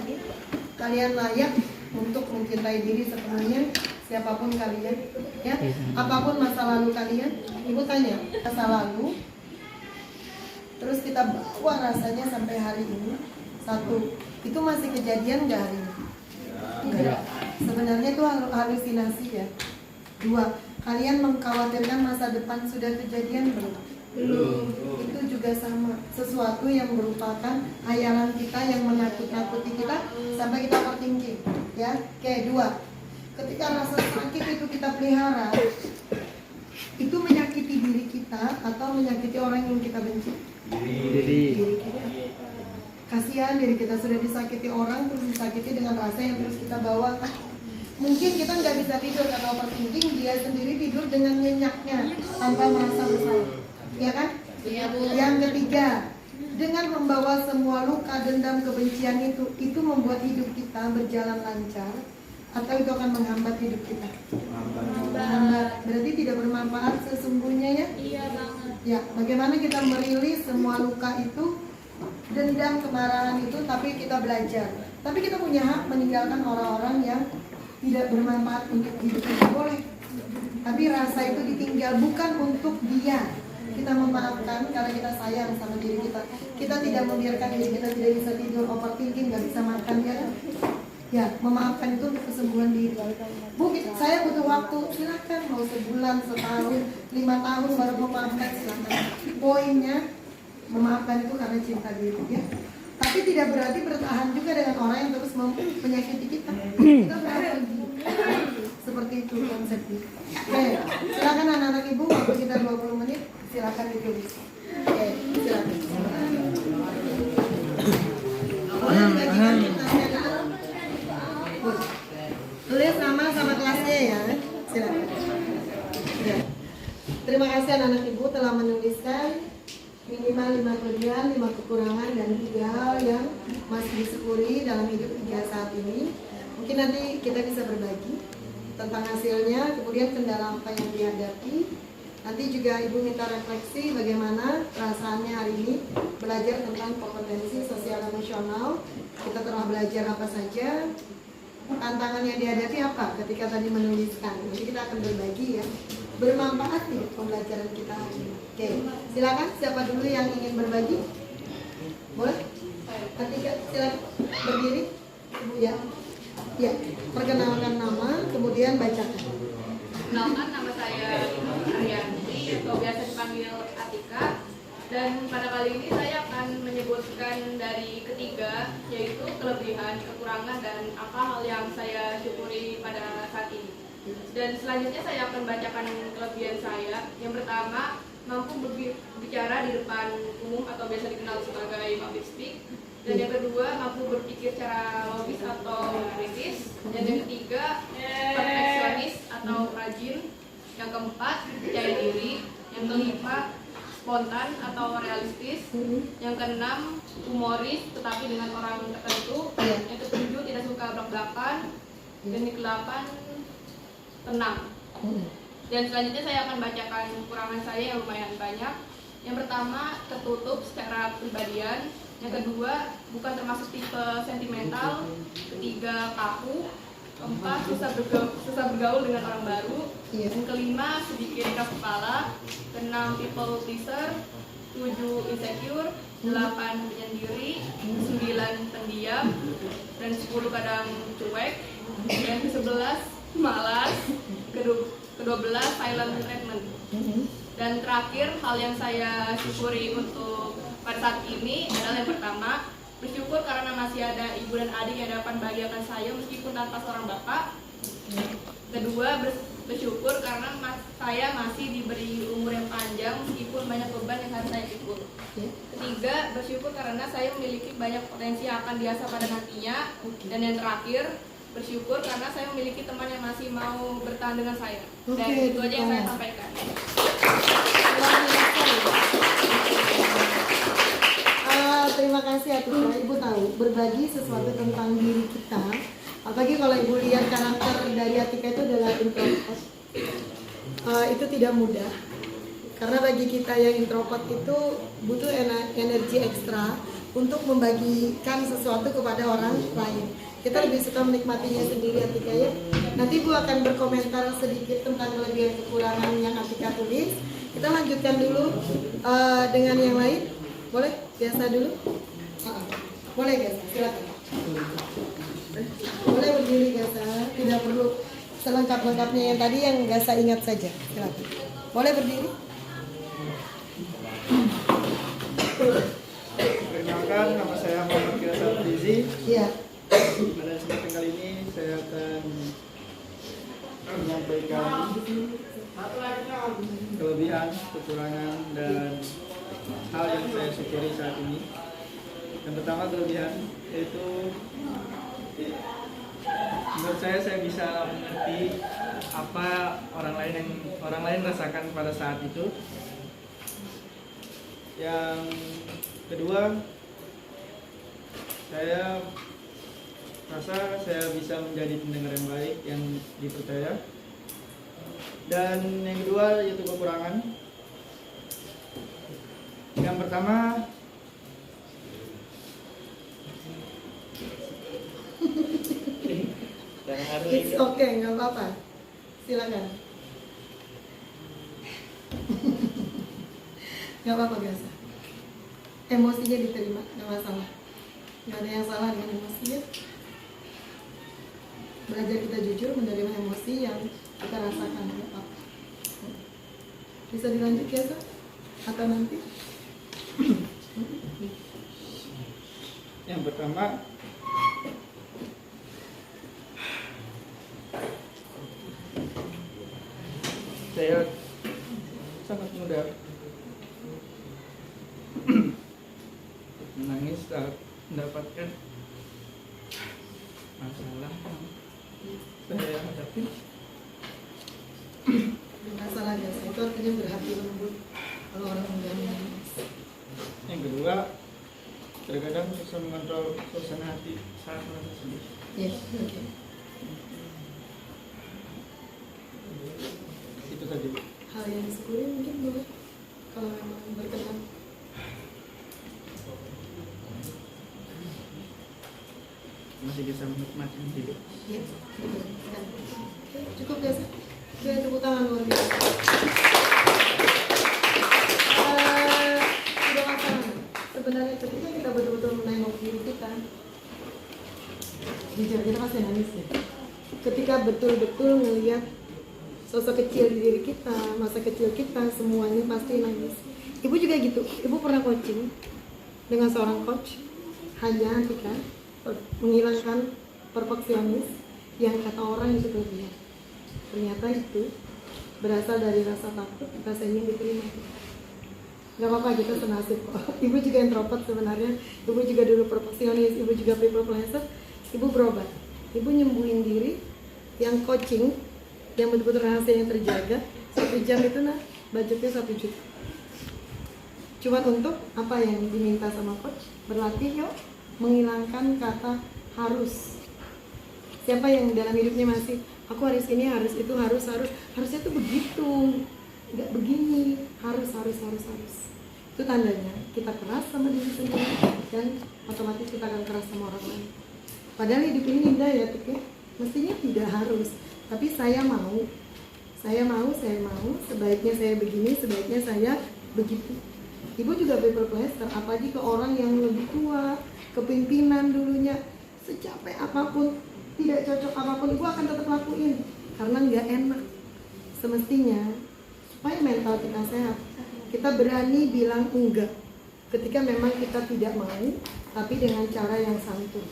kalian layak untuk mencintai diri sepenuhnya, siapapun kalian. Ya, apapun masa lalu kalian. Ibu tanya, masa lalu, terus kita bawa rasanya sampai hari ini. Satu, itu masih kejadian nggak hari ini? Enggak. Sebenarnya itu halusinasi ya. Dua, kalian mengkhawatirkan masa depan sudah kejadian belum? Belum. Itu juga sama, sesuatu yang merupakan hayalan kita yang menakut-nakuti kita sampai kita overthinking. Ya, kayak dua, ketika rasa sakit itu kita pelihara, itu menyakiti diri kita atau menyakiti orang yang kita benci? Diri kita. Kasihan diri kita sudah disakiti orang, terus disakiti dengan rasa yang terus kita bawa. Mungkin kita nggak bisa tidur karena overthinking, dia sendiri tidur dengan nyenyaknya tanpa merasa bersalah, ya kan? Iya, Bu. Yang ketiga, dengan membawa semua luka, dendam, kebencian itu membuat hidup kita berjalan lancar atau itu akan menghambat hidup kita? Menghambat. Berarti tidak bermanfaat sesungguhnya ya? Iya banget. Ya, bagaimana kita merilis semua luka itu, dendam, kemarahan itu, tapi kita belajar. Tapi kita punya hak meninggalkan orang-orang yang tidak bermanfaat untuk hidup kita, boleh. Tapi rasa itu ditinggal bukan untuk dia. Kita memaafkan karena kita sayang sama diri kita. Kita tidak membiarkan diri kita tidak bisa tidur, overthinking, nggak bisa makan ya. Ya, memaafkan itu untuk kesembuhan diri. Bu, saya butuh waktu, silakan mau sebulan, setahun, 5 tahun baru memaafkan, silakan. Poinnya memaafkan itu karena cinta diri ya. Tapi tidak berarti bertahan juga dengan orang yang terus menyakiti kita. Kita berarti seperti itu konsepnya. Oke, silakan anak-anak ibu, waktu kita 20 menit, silakan ditulis. Oke, silakan. Tulis nama sama kelasnya ya, silakan. Ya. Terima kasih anak-anak ibu telah menuliskan minimal 5 kelebihan, 5 kekurangan, dan 3 hal yang masih disyukuri dalam hidup hingga saat ini. Mungkin nanti kita bisa berbagi tentang hasilnya, kemudian kendala apa yang dihadapi. Nanti juga ibu minta refleksi bagaimana perasaannya hari ini belajar tentang kompetensi sosial emosional. Kita telah belajar apa saja, tantangan yang dihadapi apa ketika tadi menuliskan. Jadi kita akan berbagi ya, bermanfaat nih pembelajaran kita hari ini. Oke, silakan siapa dulu yang ingin berbagi? Boleh? Ketika silakan berdiri, ibu ya. Ya, perkenalkan nama, kemudian bacakan. Kenalkan, nama saya Ariyanti atau biasa dipanggil Atika. Dan pada kali ini saya akan menyebutkan dari ketiga, yaitu kelebihan, kekurangan, dan apa hal yang saya syukuri pada saat ini. Dan selanjutnya saya akan bacakan kelebihan saya. Yang pertama, mampu berbicara di depan umum atau biasa dikenal sebagai public speak. Dan yang kedua, mampu berpikir secara logis atau kritis. Dan yang ketiga, perfeksionis atau rajin. Yang keempat, percaya diri. Yang kelima, spontan atau realistis. Yang keenam, humoris tetapi dengan orang tertentu. Yang ketujuh, tidak suka belak-belakan. Dan yang kedelapan, tenang. Dan selanjutnya saya akan bacakan kekurangan saya yang lumayan banyak. Yang pertama, tertutup secara kepribadian. Yang kedua, bukan termasuk tipe sentimental. Ketiga, kaku. Keempat, susah bergaul dengan orang baru. Yang kelima, sedikit keras kepala. Keenam, people pleaser. 7, insecure. 8, penyendiri. 9, pendiam. Dan 10 kadang cuek. Dan ke-11, malas. Ke-12, silent treatment. Dan terakhir, hal yang saya syukuri untuk pada saat ini adalah yang pertama, bersyukur karena masih ada ibu dan adik yang dapat membahagiakan saya meskipun tanpa seorang bapak. Kedua, bersyukur karena saya masih diberi umur yang panjang meskipun banyak beban yang harus saya pikul. Ketiga, bersyukur karena saya memiliki banyak potensi yang akan diasah pada nantinya. Dan yang terakhir, bersyukur karena saya memiliki teman yang masih mau bertahan dengan saya. Dan itu aja yang saya sampaikan. Terima kasih Atika. Ibu tahu berbagi sesuatu tentang diri kita, apalagi kalau ibu lihat karakter dari Atika itu adalah introvert, itu tidak mudah. Karena bagi kita yang introvert itu butuh energi ekstra untuk membagikan sesuatu kepada orang lain. Kita lebih suka menikmatinya sendiri Atika ya. Nanti ibu akan berkomentar sedikit tentang kelebihan kekurangan yang Atika tulis. Kita lanjutkan dulu dengan yang lain. Boleh? Biasa dulu? Boleh guys, silakan. Boleh berdiri Gasa, tidak perlu selengkap-lengkapnya yang tadi, yang Gasa ingat saja. Silakan. Boleh berdiri? Perkenalkan, nama saya Muhammad Kiasat Rizi. Iya. Pada kesempatan kali ini saya akan menyampaikan kelebihan, kekurangan, dan hal yang saya syukuri saat ini. Yang pertama kelebihan yaitu menurut saya bisa mengerti apa orang lain rasakan pada saat itu. Yang kedua, saya rasa saya bisa menjadi pendengar yang baik yang dipercaya. Dan yang kedua yaitu kekurangan. Yang pertama, it's okay, nggak apa-apa. Silakan. Nggak apa-apa Gasa. Emosinya diterima, nggak masalah. Nggak ada yang salah dengan emosinya. Belajar kita jujur menerima emosi yang kita rasakan. Nggak apa-apa. Bisa dilanjut Gasa? Atau nanti? Yang pertama, saya sangat mudah menangis saat mendapatkan masalah yang saya hadapi. Masalah Gasa itu artinya berhati lembut kalau orang mudah menangis. Yang kedua, terkadang susah mengontrol suasana hati saat merasa sedih. Yes, okay. Itu saja. Hal yang disyukuri mungkin boleh kalau memang berkenan. Masih bisa menikmati hidup. Iya, cukup Gasa. Oke, tepuk tangan luar biasa. Sudah masalah. Sebenarnya ketika kita betul-betul menengok diri kita, jujur kita pasti nangis ya. Ketika betul-betul melihat sosok kecil di diri kita, masa kecil kita, semuanya pasti nangis. Ibu juga gitu. Ibu pernah coaching dengan seorang coach, hanya Atika menghilangkan perfeksionis yang kata orang itu kelebihan. Ternyata itu berasal dari rasa takut, rasa ingin diterima. Gak apa-apa, kita senasib kok. Ibu juga introvert sebenarnya. Ibu juga dulu perfeksionis, ibu juga people pleaser. Ibu berobat. Ibu nyembuhin diri. Yang coaching, yang betul-betul rahasia yang terjaga, 1 jam itu nah, budgetnya 1 juta. Cuma untuk apa yang diminta sama coach? Berlatih yuk, menghilangkan kata harus. Siapa yang dalam hidupnya masih aku harus ini, harus itu, harusnya tuh begitu, nggak begini, harus. Itu tandanya kita keras sama diri sendiri dan otomatis kita akan keras sama orang lain. Padahal hidup ini indah ya Tik ya, mestinya tidak harus, tapi saya mau, sebaiknya saya begini, sebaiknya saya begitu. Ibu juga people pleaser, apalagi ke orang yang lebih tua, kepimpinan dulunya, secapek apapun, tidak cocok apapun, ibu akan tetap lakuin karena nggak enak. Semestinya supaya mental kita sehat, kita berani bilang enggak ketika memang kita tidak mau, tapi dengan cara yang santun.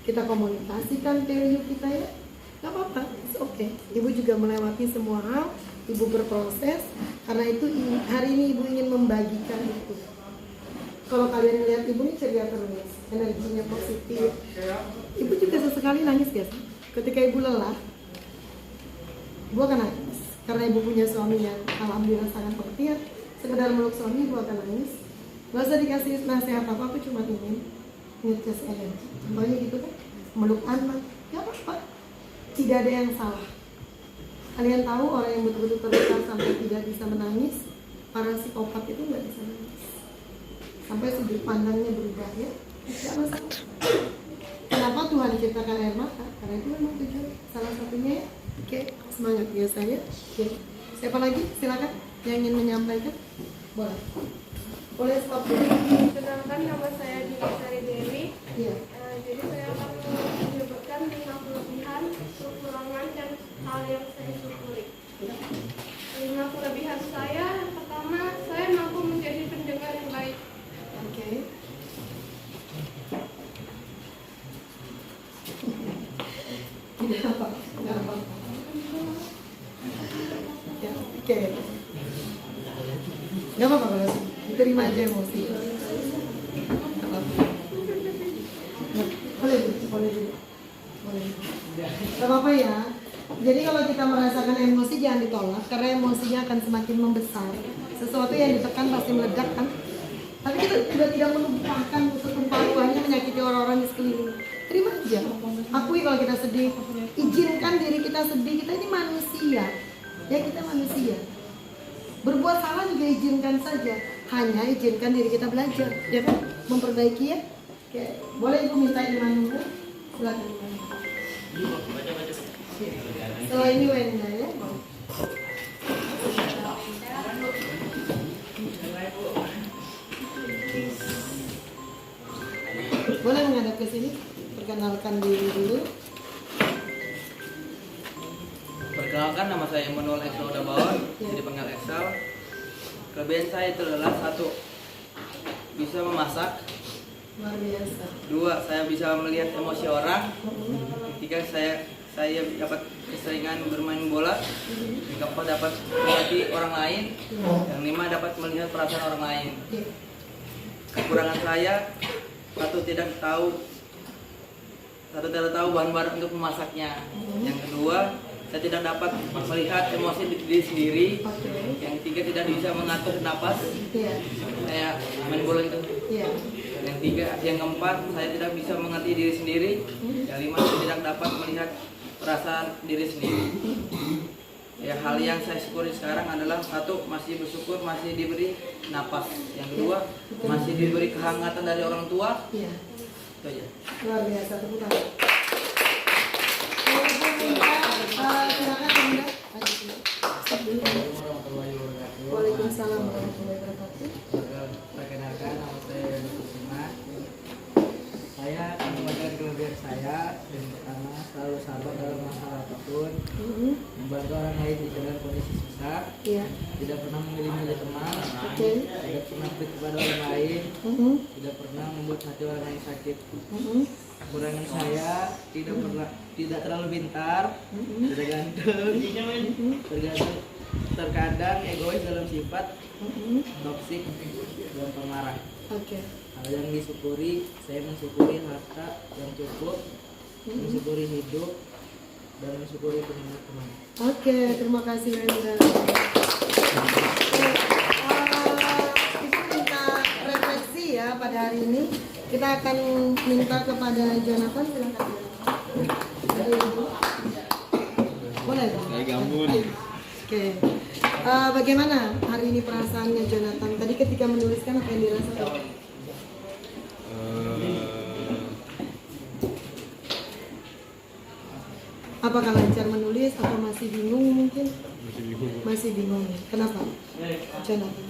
Kita komunikasikan value kita ya, Gak apa-apa, oke. Ibu juga melewati semua hal, ibu berproses. Karena itu hari ini ibu ingin membagikan itu. Kalau kalian lihat ibu ini ceria terus, energinya positif. Ibu juga sesekali nangis guys. Ketika ibu lelah, ibu akan nangis. Karena ibu punya suami yang alhamdulillah sangat pengertian. Sekedar meluk suami, ibu akan nangis. Gak usah dikasih nasihat apa, aku cuma ingin ngecas energi. Contohnya gitu kan, meluk anak, gak apa-apa. Tidak ada yang salah. Kalian tahu orang yang betul-betul terluka sampai tidak bisa menangis, para psikopat itu nggak bisa menangis. Sampai sudut pandangnya berubah ya, tidak masalah. Kenapa Tuhan ciptakan air mata? Karena itu memang tujuan salah satunya ya. Oke, semangat biasanya. Oke, siapa lagi? Silakan yang ingin menyampaikan. Boleh. Boleh stop dulu. Perkenalkan, nama saya Dina Sari Dewi. Iya. Jadi saya akan menyebutkan 5 kelebihan, kekurangan, dan hal yang saya syukuri. 5 kelebihan saya, yang pertama, saya mampu menjadi pendengar yang baik. Oke. Tidak apa, tidak apa. Ya, oke. Gak apa-apa kalau diterima aja emosi. Gak apa-apa. Boleh dulu, boleh dulu. Boleh. Gak apa-apa ya. Jadi kalau kita merasakan emosi jangan ditolak, karena emosinya akan semakin membesar. Sesuatu yang ditekan pasti meledak kan. Tapi kita juga tidak menumpahkan setumpah ruahnya menyakiti orang-orang di sekeliling. Terima aja. Akui kalau kita sedih. Izinkan diri kita sedih. Kita ini manusia. Ya, kita manusia. Berbuat salah juga izinkan saja. Hanya izinkan diri kita belajar, ya kan? Memperbaiki ya. Oke. Boleh ibu minta iman dulu? Silakan. Setelah ini Wenda ya. Boleh menghadap ke sini, perkenalkan diri dulu. Perkenalkan, nama saya Emmanuel Excel Dabawan, bisa dipanggil Excel. Kelebihan saya itu adalah 1, bisa memasak. Luar biasa. 2, saya bisa melihat emosi orang. 3, saya dapat keseringan bermain bola. 4, dapat melatih orang lain. Yang 5, dapat melihat perasaan orang lain. Kekurangan saya, 1, tidak tahu bahan-bahan untuk memasaknya. Yang kedua, saya tidak dapat melihat emosi diri sendiri. Yang 3, tidak bisa mengatur napas. Saya main bola itu. Yang 3, yang keempat, saya tidak bisa mengerti diri sendiri. Yang 5, saya tidak dapat melihat perasaan diri sendiri. Ya, hal yang saya syukuri sekarang adalah 1, masih bersyukur masih diberi napas. Yang kedua, masih diberi kehangatan dari orang tua. Itu aja. Luar biasa, tepuk tangan. Silakan Bunda. Waalaikumsalam warahmatullahi wabarakatuh. Perkenalkan, nama saya Kusuma. Saya akan membagikan kelebihan saya. Yang pertama, selalu sabar dalam masalah apapun, membantu orang lain di dalam kondisi susah, tidak pernah memilih-milih teman, tidak pernah pelit kepada orang lain, tidak pernah membuat hati orang lain sakit. Kekurangan saya, tidak terlalu pintar, tidak ganteng, terkadang egois dalam sifat, toksik, dan pemarah. Hal yang disyukuri, saya mensyukuri harta yang cukup, mensyukuri hidup, dan mensyukuri teman-teman. Oke, terima kasih Wenda. Kita minta refleksi ya pada hari ini. Kita akan minta kepada Jonathan, silakan. Boleh? Oke. Bagaimana hari ini perasaannya Jonathan? Tadi ketika menuliskan apa yang dirasakan? Apakah lancar menulis atau masih bingung mungkin? Masih bingung. Kenapa? Jonathan.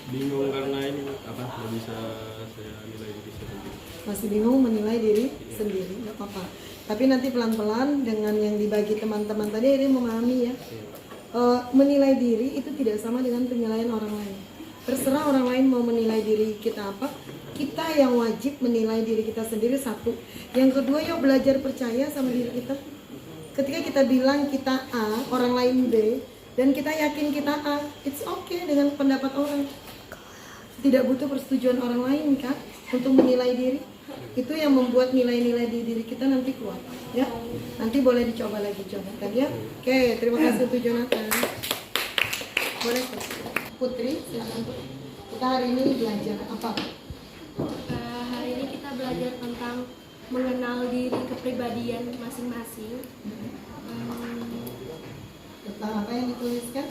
Bingung karena ini nggak bisa saya nilai diri sendiri. Masih bingung menilai diri sendiri, nggak apa-apa. Tapi nanti pelan-pelan dengan yang dibagi teman-teman tadi ini memahami ya. Menilai diri itu tidak sama dengan penilaian orang lain. Terserah orang lain mau menilai diri kita apa, kita yang wajib menilai diri kita sendiri, satu. Yang kedua, yuk belajar percaya sama diri kita. Ketika kita bilang kita A, orang lain B, dan kita yakin kita A, it's okay dengan pendapat orang. Tidak butuh persetujuan orang lain kan untuk menilai diri. Itu yang membuat nilai-nilai di diri kita nanti kuat, ya. Nanti boleh dicoba lagi, coba kan ya. Oke, terima kasih untuk Jonathan. Boleh Putri, silakan. Kita hari ini belajar apa? Hari ini kita belajar tentang mengenal diri, kepribadian masing-masing. Tentang apa yang dituliskan?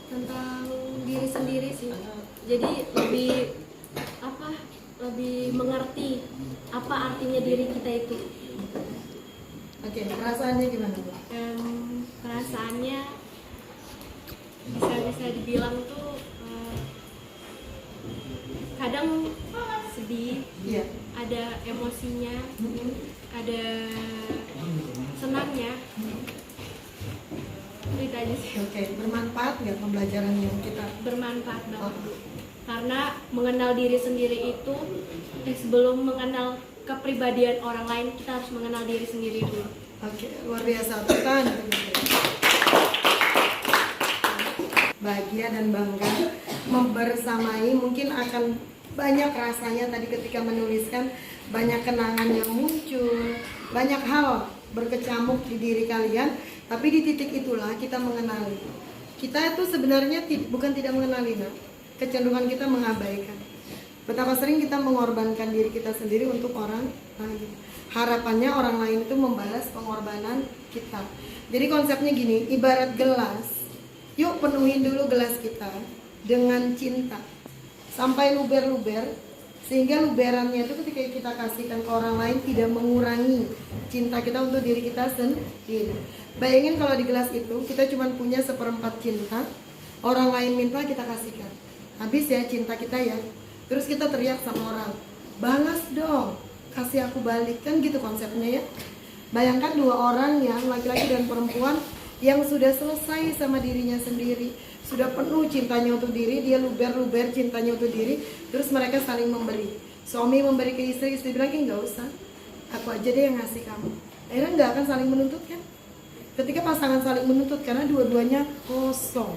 Tentang diri sendiri sih. Jadi lebih mengerti apa artinya diri kita itu. Oke, perasaannya gimana Bu? Perasaannya bisa dibilang tuh kadang sedih, iya. Ada emosinya, ada senangnya. Itu aja sih. Oke, bermanfaat nggak pembelajaran yang kita? Bermanfaat banget Bu. Karena mengenal diri sendiri itu sebelum mengenal kepribadian orang lain, kita harus mengenal diri sendiri dulu. Oke, luar biasa. Tekan. Bahagia dan bangga membersamai, mungkin akan banyak rasanya tadi ketika menuliskan, banyak kenangan yang muncul, banyak hal berkecamuk di diri kalian, tapi di titik itulah kita mengenali. Kita itu sebenarnya bukan tidak mengenali, nah. Kecenderungan kita mengabaikan. Betapa sering kita mengorbankan diri kita sendiri untuk orang lain. Harapannya orang lain itu membalas pengorbanan kita. Jadi konsepnya gini, ibarat gelas. Yuk penuhin dulu gelas kita dengan cinta sampai luber-luber, sehingga luberannya itu ketika kita kasihkan ke orang lain tidak mengurangi cinta kita untuk diri kita sendiri. Bayangin kalau di gelas itu kita cuma punya 1/4 cinta, orang lain minta kita kasihkan. Habis ya cinta kita ya. Terus kita teriak sama orang, balas dong, kasih aku balik, kan gitu konsepnya ya. Bayangkan dua orang yang laki-laki dan perempuan yang sudah selesai sama dirinya sendiri, sudah penuh cintanya untuk diri, dia luber-luber cintanya untuk diri, terus mereka saling memberi. Suami memberi ke istri, istri bilang, nggak usah, aku aja deh yang ngasih kamu. Akhirnya nggak akan saling menuntut kan? Ketika pasangan saling menuntut karena dua-duanya kosong,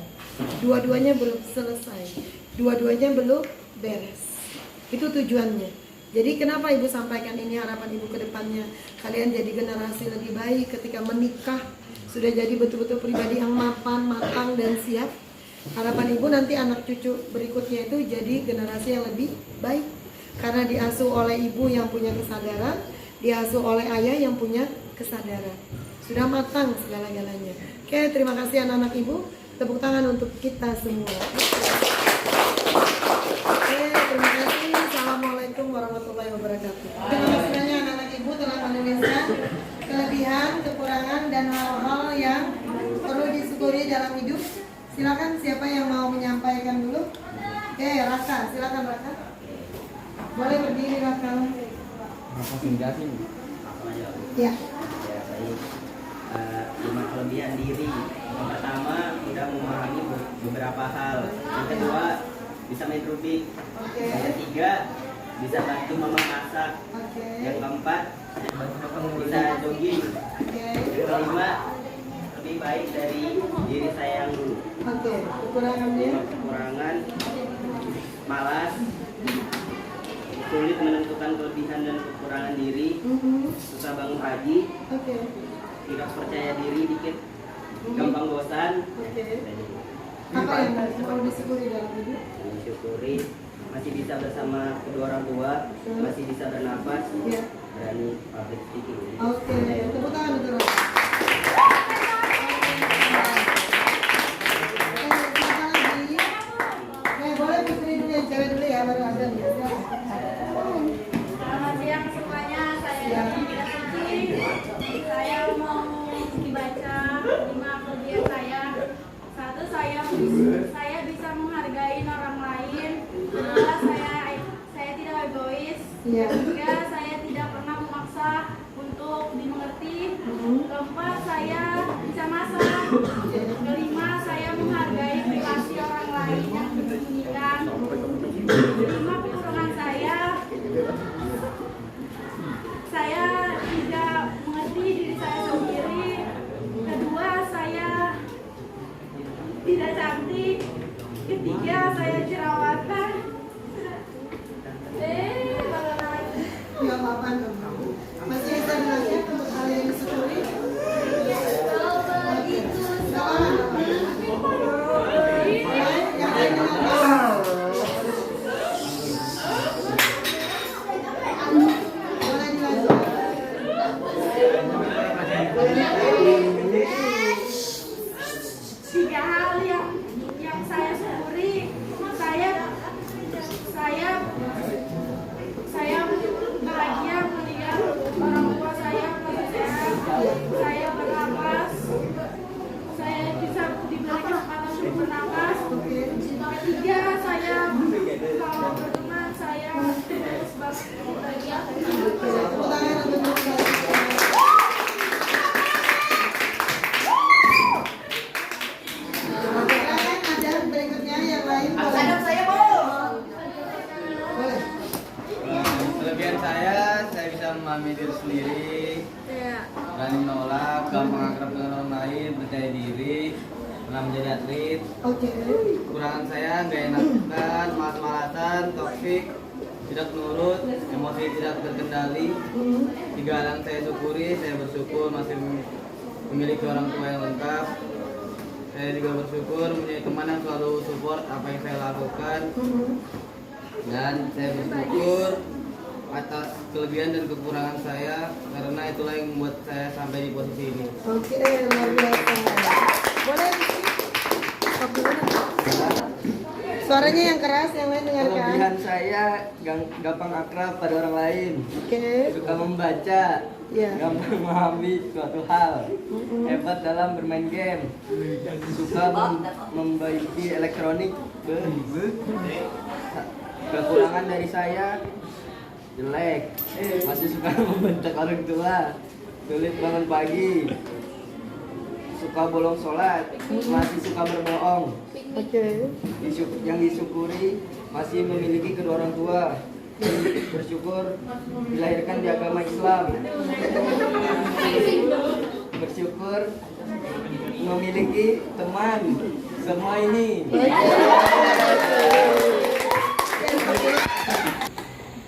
dua-duanya belum selesai, dua-duanya belum beres. Itu tujuannya. Jadi kenapa Ibu sampaikan ini, harapan Ibu ke depannya kalian jadi generasi lebih baik ketika menikah, sudah jadi betul-betul pribadi yang mapan, matang dan siap. Harapan Ibu nanti anak cucu berikutnya itu jadi generasi yang lebih baik karena diasuh oleh ibu yang punya kesadaran, diasuh oleh ayah yang punya kesadaran. Sudah matang segala-galanya. Oke, terima kasih anak-anak Ibu. Tepuk tangan untuk kita semua. Oke, terima kasih. Assalamualaikum warahmatullahi wabarakatuh. Terima kasih banyak anak-anak Ibu telah menuliskan kelebihan, kekurangan, dan hal-hal yang perlu disyukuri dalam hidup. Silakan siapa yang mau menyampaikan dulu. Oke, Raka, silakan Raka. Boleh berdiri Raka. Ya. Lima kelebihan diri. Yang pertama, tidak memahami beberapa hal. Yang kedua, bisa main rubik. Yang ketiga, bisa bantu mama masak. Yang keempat, bisa jogging. Yang kelima, lebih baik dari diri saya yang dulu. Kekurangannya? Kekurangan, malas, sulit menentukan kelebihan dan kekurangan diri, susah bangun pagi, tidak percaya diri dikit, gampang bosan. Apa yang mau disyukuri dalam hidup? Disyukuri masih bisa bersama kedua orang tua, masih bisa bernafas, berani public speaking. Oke, tepuk tangan untuk boleh putri dulu yang cewek dulu ya, baru ada ya. Selamat siang semuanya, saya Suci. Saya mau dibaca 5 kelebihan saya. Satu, saya bisa menghargai orang lain. Kedua, saya tidak egois. Ketiga, saya tidak pernah memaksa untuk dimengerti. Keempat, saya bisa masak. Kelima, saya menghargai privasi orang lain yang disembunyikan. Kelima, kekurangan saya cantik. Ketiga, saya jerawatan. Malah lagi. Nggak apa-apa, nggak apa-apa. Masih bisa dilanjut untuk hal yang disyukuri? Kalau begitu Yang lain dengan boleh dilanjut. Tiga hal yang saya syukuri, saya bahagia melihat orang tua saya masih sehat, saya bernapas, saya bisa diberi kesempatan untuk bernapas. Ketiga, saya kalau berteman saya terus bahagia. Ada berikutnya yang lain. saya Boleh. Kelebihan saya bisa memahami diri sendiri, berani menolak, gampang akrab dengan orang lain, percaya diri, pernah menjadi atlet. Oke. Kekurangan saya nggak enakan, malas-malasan, toksik, tidak nurut, emosi tidak terkendali. Tiga hal yang saya syukuri, saya bersyukur masih memiliki orang tua yang lengkap. Saya juga bersyukur mempunyai teman yang selalu support apa yang saya lakukan. Dan saya bersyukur atas kelebihan dan kekurangan saya, karena itulah yang membuat saya sampai di posisi ini. Oke, luar biasa. Boleh suaranya yang keras, yang lain dengarkan. Kelebihan saya gampang akrab pada orang lain. Oke. Suka membaca, gampang memahami suatu hal. Hebat dalam bermain game. Suka membaiki elektronik. Kekurangan dari saya jelek, masih suka membentak orang tua, sulit bangun pagi, suka bolong sholat, masih suka berbohong. Yang disyukuri masih memiliki kedua orang tua, bersyukur dilahirkan di agama Islam, bersyukur memiliki teman. Semua ini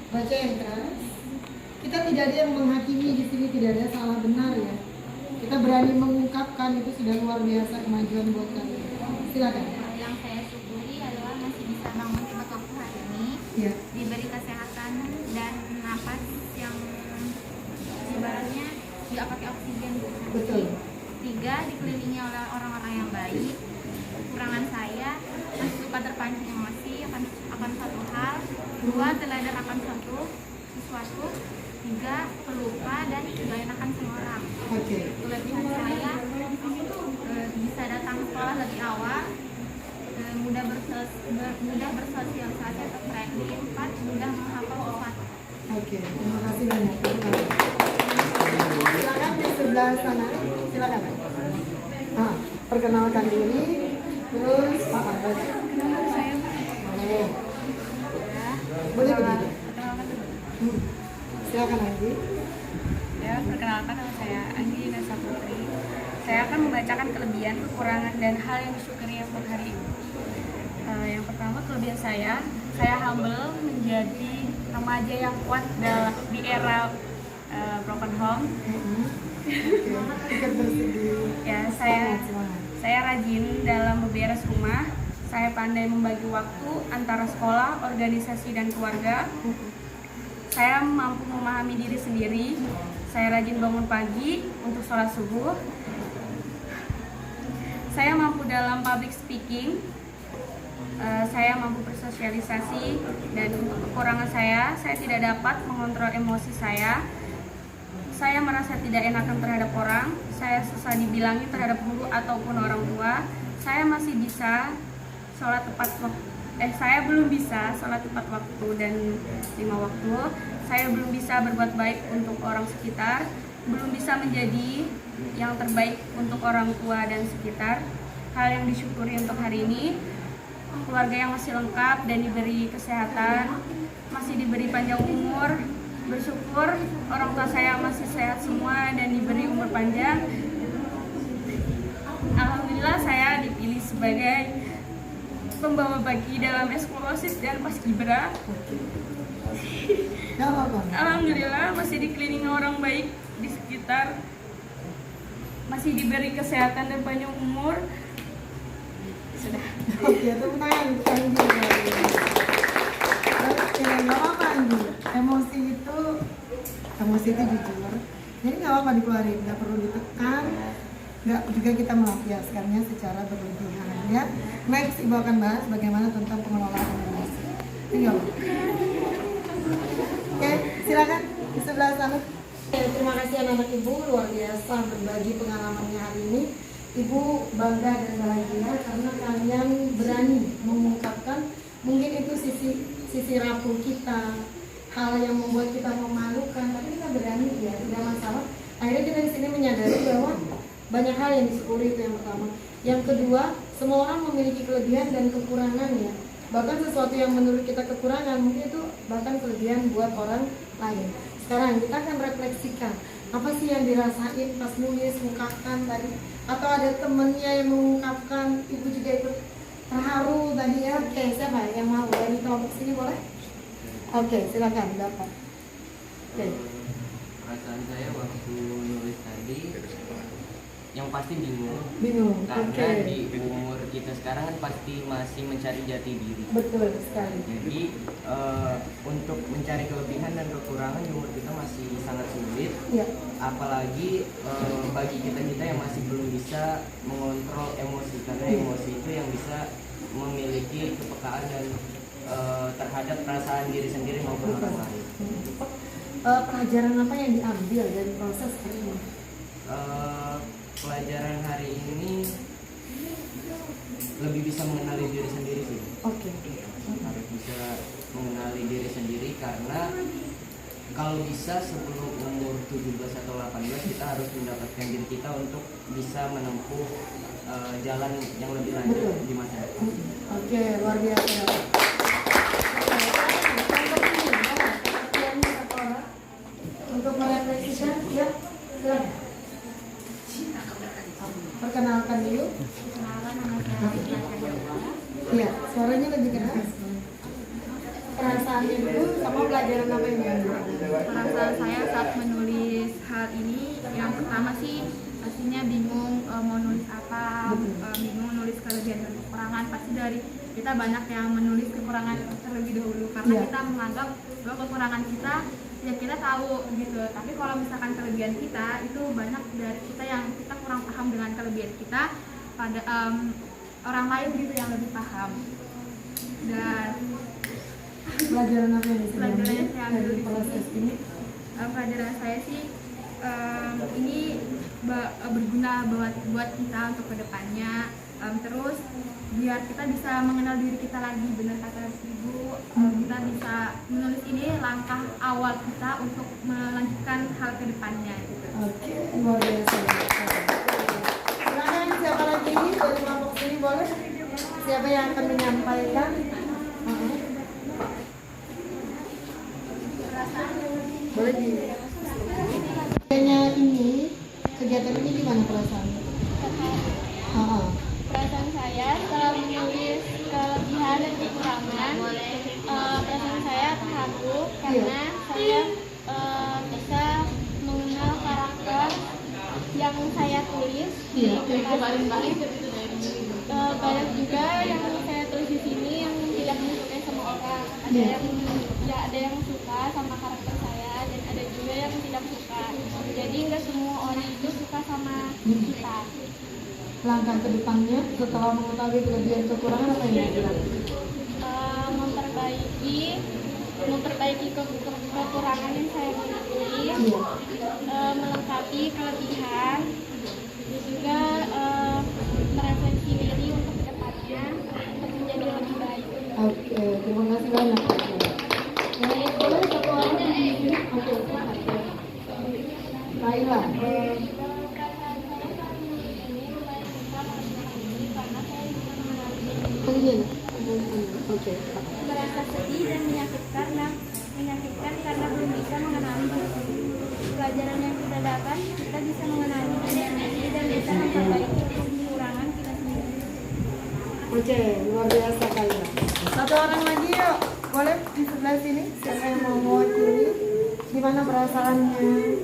baca yang keras. Kita tidak ada yang menghakimi di sini, tidak ada salah benar ya. Kita berani mengungkapkan, itu sudah luar biasa kemajuan buat kalian. Silakan. Yang saya syukuri adalah masih bisa bangun di waktu hari ini, diberi kesehatan dan napas yang ibaratnya nggak pakai oksigen. Betul. Tiga, dikelilingi oleh orang-orang yang baik. Kekurangan saya masih suka terpancing emosi akan satu hal. Dua, teladar akan sesuatu. Tiga, pelupa dan gak enakan sama orang. Kelebihan saya bisa datang sekolah lebih awal, mudah bersosialisasi atau friendly. 4, mudah menghafal sesuatu. Oke, terima kasih banyak. Silakan di sebelah sana. Silakan. Perkenalkan diri. Terus baca. Boleh begini. Silakan Anggi. Ya, perkenalkan nama saya Anggi Nasa Putri. Saya akan membacakan kelebihan, kekurangan, dan hal yang disyukuri untuk hari ini. Yang pertama, kelebihan saya humble, menjadi remaja yang kuat di era broken home. Ya, saya rajin dalam beberes rumah. Saya pandai membagi waktu antara sekolah, organisasi, dan keluarga. Saya mampu memahami diri sendiri. Saya rajin bangun pagi untuk sholat subuh. Saya mampu dalam public speaking. Saya mampu bersosialisasi. Dan untuk kekurangan saya tidak dapat mengontrol emosi saya. Saya merasa tidak enakan terhadap orang. Saya susah dibilangi terhadap guru ataupun orang tua. Saya masih bisa sholat tepat waktu. Saya belum bisa sholat tepat waktu dan 5 waktu. Saya belum bisa berbuat baik untuk orang sekitar. Belum bisa menjadi yang terbaik untuk orang tua dan sekitar. Hal yang disyukuri untuk hari ini, keluarga yang masih lengkap dan diberi kesehatan, masih diberi panjang umur. Bersyukur orang tua saya masih sehat semua dan diberi umur panjang. Alhamdulillah saya dipilih sebagai pembawa bagi dalam eksklusif dan paskibra. Gak apa-apa. Alhamdulillah masih dikelilingi orang baik di sekitar, masih diberi kesehatan dan panjang umur. Sudah. Oke, tepuk tangan untuk Anggi. Oke, gak apa-apa Anggi. Emosi itu jujur. Jadi gak apa-apa dikeluarin, gak perlu ditekan. Gak juga kita melampiaskannya secara berlebihan ya. Next, Ibu akan bahas bagaimana tentang pengelolaan emosi. Ini gak apa-apa. Oke, silakan di sebelah sana. Terima kasih anak-anak Ibu, luar biasa berbagi pengalamannya hari ini. Ibu bangga dan bahagia karena kalian berani mengungkapkan mungkin itu sisi rapuh kita, hal yang membuat kita memalukan, tapi kita berani ya, tidak masalah. Akhirnya kita di sini menyadari bahwa banyak hal yang disyukuri, itu yang pertama. Yang kedua, semua orang memiliki kelebihan dan kekurangan ya. Bahkan sesuatu yang menurut kita kekurangan mungkin itu bahkan kelebihan buat orang lain. Sekarang kita akan refleksikan apa sih yang dirasain pas nulis, ungkapkan tadi, atau ada temennya yang mengungkapkan, Ibu juga ikut terharu tadi ya. Oke, siapa yang mau dari kelompok sini boleh? Oke, silakan dapat. Oke. Perasaan saya waktu nulis tadi yang pasti bingung karena di umur kita sekarang kan pasti masih mencari jati diri. Betul sekali. Jadi untuk mencari kelebihan dan kekurangan di umur kita masih sangat sulit ya. Apalagi bagi kita yang masih belum bisa mengontrol emosi, karena emosi itu yang bisa memiliki kepekaan dan terhadap perasaan diri sendiri maupun orang lain. Pelajaran apa yang diambil dari proses ini? Pelajaran hari ini lebih bisa mengenali diri sendiri sih. Oke. Harus bisa mengenali diri sendiri karena kalau bisa sebelum umur 17 atau 18 kita harus mendapatkan diri kita untuk bisa menempuh jalan yang lebih lanjut di masa depan. Oke, luar biasa. Untuk merefleksikan, ya, silakan. Perkenalkan dulu. Iya, suaranya lebih keras. Perasaannya dulu sama pelajaran apa yang diambil? Perasaan saya saat menulis hal ini, yang pertama sih pastinya bingung mau nulis apa, bingung nulis kelebihan dan kekurangan. Pasti dari kita banyak yang menulis kekurangan terlebih dahulu karena kita menganggap bahwa kekurangan kita ya kita tahu gitu, tapi kalau misalkan kelebihan kita itu banyak dari kita yang kita kurang paham dengan kelebihan kita pada orang lain gitu yang lebih paham. Dan pelajaran apa yang bisa diambil dari proses ini? Pelajaran saya sih ini berguna buat kita untuk kedepannya, terus biar kita bisa mengenal diri kita lagi, benar kata Ibu, kita bisa menulis ini langkah awal kita untuk melanjutkan hal kedepannya gitu. Oke, luar biasa. Silakan siapa lagi dari kelompok sini boleh? Siapa yang akan menyampaikan? Boleh di. Kegiatan ini gimana perasaannya? Perasaan saya setelah menulis kelebihan dan kekurangan, perasaan saya terharu karena saya bisa mengenal karakter yang saya tulis. Banyak juga yang saya tulis di sini yang tidak disukai sama orang. Ada yang suka sama karakter saya dan ada juga yang tidak suka. Jadi nggak semua orang itu suka sama kita. Langkah ke depannya setelah mengetahui kelebihan kekurangan apa yang dilakukan? Memperbaiki kekurangan yang saya miliki, melengkapi kelebihan, dan juga merefleksi diri untuk kedepannya untuk menjadi lebih baik. Oke, terima kasih banyak. Boleh satu orang di sini? Oke, baiklah. Oke. Merasa sedih dan menyakitkan karena belum bisa mengenali diri. Pelajaran yang kita dapat, kita bisa mengenali diri sendiri dan bisa memperbaiki kekurangan kita sendiri. Oke, luar biasa kalian. Satu orang lagi yuk, boleh di sebelah sini. Siapa yang mau mewakili? Gimana perasaannya?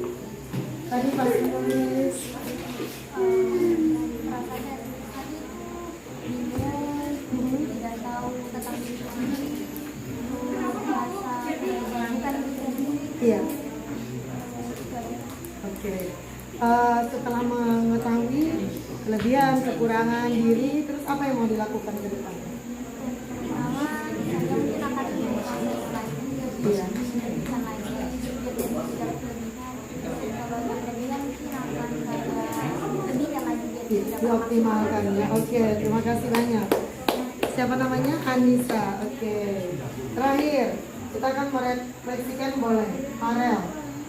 Tadi pas nulis. Rasanya tadi bingung, tidak tahu tentang diri sendiri, merasa bukan diri sendiri. Iya. Oke. Setelah mengetahui kelebihan, kekurangan diri, terus apa yang mau dilakukan ke depan? Pertama, saya mungkin akan proses lagi, Iya. bisa lagi, biar jadi segala kelebihan. Kalau ada kelebihan mungkin akan saya lebihkan lagi biar tidak Dioptimalkan ya. Oke, terima kasih banyak. Siapa namanya? Anissa. Oke. Terakhir, kita akan merefleksikan boleh. Farel,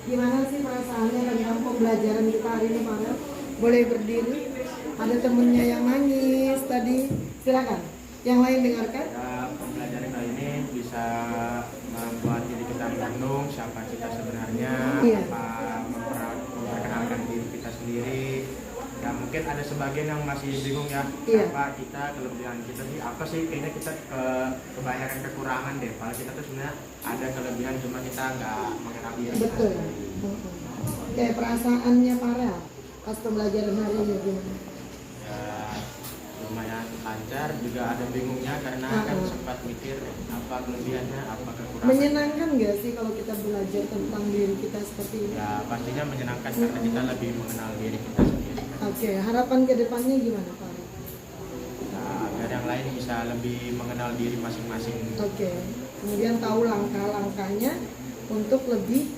gimana sih perasaannya tentang pembelajaran kita hari ini, Farel? Boleh berdiri. Ada temennya yang nangis tadi. Silakan. Yang lain dengarkan. Pembelajaran kali ini bisa membuat diri kita merenung siapa kita sebenarnya, Iya. memperkenalkan diri kita sendiri. Ya mungkin ada sebagian yang masih bingung ya, Iya. siapa kita, kelebihan kita sih apa sih? Kayaknya kita kebanyakan kekurangan deh. Padahal kita tuh sebenarnya ada kelebihan cuma kita nggak mengenal diri. Betul. Oke, perasaannya Farel pas pembelajaran hari ini gimana? Ya lumayan lancar, juga ada bingungnya karena kan sempat mikir apa kelebihannya, apa kekurangan. Menyenangkan nggak sih kalau kita belajar tentang diri kita seperti ini? Ya pastinya menyenangkan karena kita lebih mengenal diri kita sendiri. Oke, harapan ke depannya gimana Pak? Nah, agar yang lain bisa lebih mengenal diri masing-masing. Oke, kemudian tahu langkah-langkahnya untuk lebih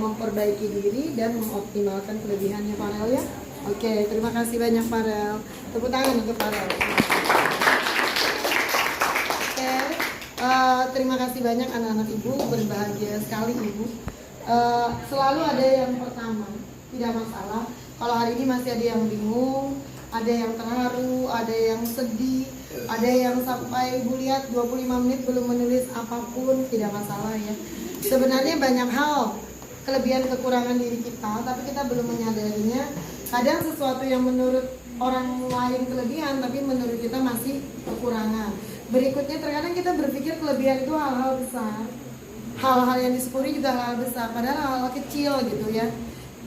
memperbaiki diri dan mengoptimalkan kelebihannya Farel ya. Oke, terima kasih banyak Farel. Tepuk tangan untuk Farel. Oke, terima kasih banyak anak-anak ibu, berbahagia sekali ibu. Selalu ada yang pertama, tidak masalah. Kalau hari ini masih ada yang bingung, ada yang terharu, ada yang sedih, ada yang sampai ibu lihat 25 menit belum menulis apapun, tidak masalah ya. Sebenarnya banyak hal kelebihan kekurangan diri kita, tapi kita belum menyadarinya. Kadang sesuatu yang menurut orang lain kelebihan, tapi menurut kita masih kekurangan. Berikutnya terkadang kita berpikir kelebihan itu hal-hal besar, hal-hal yang disyukuri juga hal-hal besar, padahal hal-hal kecil gitu ya.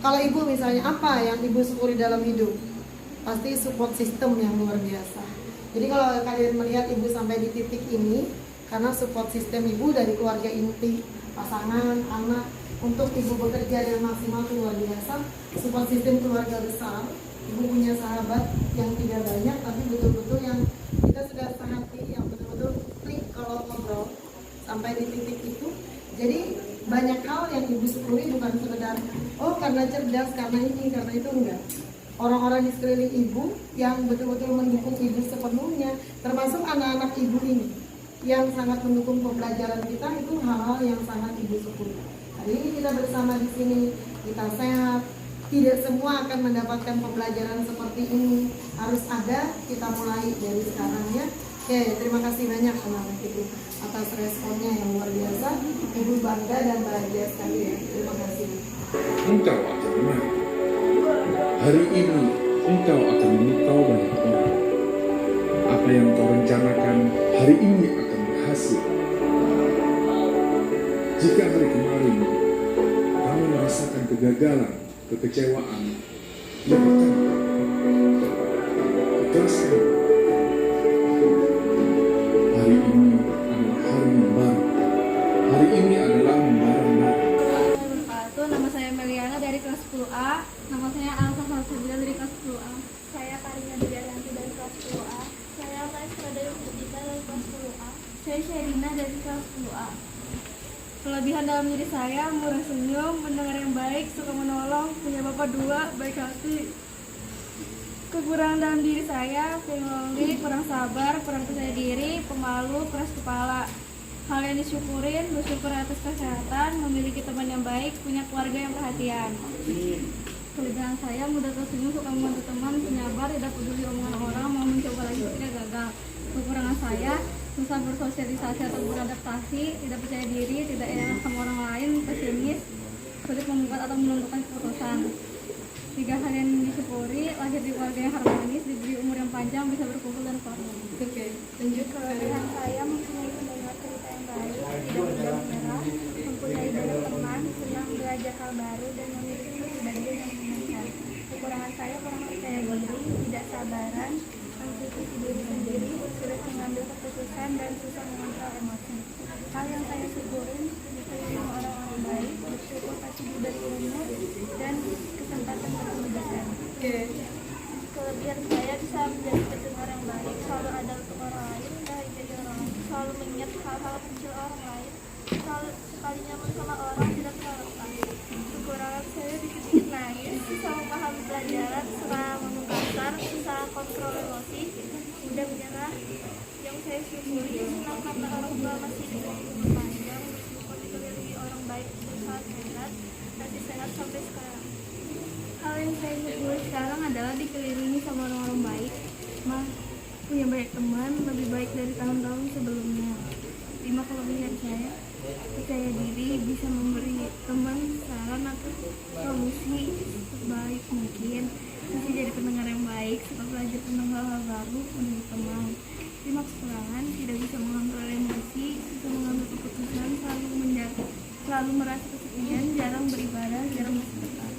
Kalau ibu misalnya, apa yang ibu syukuri dalam hidup? Pasti support system yang luar biasa. Jadi kalau kalian melihat ibu sampai di titik ini, karena support system ibu dari keluarga inti, pasangan, anak, untuk ibu bekerja dengan maksimal itu luar biasa. Support system keluarga besar, ibu punya sahabat yang tidak banyak, tapi betul-betul yang kita sudah sehati, yang betul-betul klik kalau ngobrol sampai di titik itu. Jadi banyak hal yang ibu syukuri bukan sekedar oh karena cerdas, karena ini, karena itu, enggak. Orang-orang di sekeliling ibu yang betul-betul mendukung ibu sepenuhnya, termasuk anak-anak ibu ini yang sangat mendukung pembelajaran kita, itu hal-hal yang sangat ibu syukuri. Hari ini kita bersama di sini, kita sehat. Tidak semua akan mendapatkan pembelajaran seperti ini. Harus ada, kita mulai dari sekarang ya. Oke, terima kasih banyak anak-anak ibu atas responnya yang luar biasa. Ibu bangga dan bahagia sekali ya. Terima kasih. Engkau akan menang. Hari ini engkau akan memukau banyak orang. Apa yang kau rencanakan hari ini akan berhasil. Jika hari kemarin kamu merasakan kegagalan, kekecewaan, lupakan. Ikhlaskan. Hari ini adalah hari yang baru. Hari ini adalah lembaran baru. Nama saya Meliana dari kelas 10A. Nama saya Alsa Salsabila dari kelas 10A. Saya Karina Diayanti dari kelas 10A. Saya Maestra dari Putita dari kelas 10A. Saya Sherina dari kelas 10A. Kelebihan dalam diri saya, murah senyum, mendengar yang baik, suka menolong, punya bapak dua, baik hati. Kekurangan dalam diri saya, pengelola, kurang sabar, kurang percaya diri, pemalu, keras kepala. Hal yang disyukurin, bersyukur atas kesehatan, memiliki teman yang baik, punya keluarga yang perhatian. Kelebihan saya, mudah tersenyum, suka membantu teman, penyabar, tidak peduli omongan orang, mau mencoba lagi tidak gagal. Kekurangan saya, susah bersosialisasi atau beradaptasi, tidak percaya diri, tidak enak sama orang lain, pesimis, sulit membuat atau menentukan keputusan. 3 hal yang disyukuri: lahir di keluarga yang harmonis, diberi umur yang panjang, bisa berkumpul dan keluarga. Oke, lanjut. Kelebihan saya mempunyai pendengar cerita yang baik, tidak mudah menyerah, mempunyai banyak teman, senang belajar hal baru, dan memiliki kepribadian yang menyenangkan. Kekurangan saya kurang percaya diri, tidak sabaran, mengkritisi diri sendiri, sulit mengambil keputusan, dan susah mengontrol emosi. Hal yang saya syukurin, dikelilingi orang-orang baik, bersyukur pasti diberi umur dan kesempatan berpendidikan. Kelebihan saya bisa menjadi pendengar yang baik, selalu ada untuk orang lain, bahagia orang lain, selalu mengingat hal-hal kecil orang lain, selalu sekali nyaman sama orang, tidak terlalu lepas. Kekurangan saya dikit-dikit nangis, susah memahami pelajaran, suka ngomong kasar, susah kontrol emosi, mudah menyerah. Yang saya syukuri, senang karena orang tua masih diberi umur panjang, bersyukur dikelilingi orang baik, berusaha sehat, masih sehat sampai sekarang. Hal yang saya syukuri sekarang adalah dikelilingi sama orang-orang baik, punya banyak teman, lebih baik dari tahun-tahun sebelumnya. 5 kelebihan saya: percaya diri, bisa memberi teman saran atau solusi terbaik mungkin, masih jadi pendengar yang baik, suka belajar tentang hal-hal baru, menjadi teman. 5 kekurangan: tidak bisa mengontrol emosi, susah mengambil keputusan, selalu merasa kesepian, jarang beribadah, jarang bersedekah.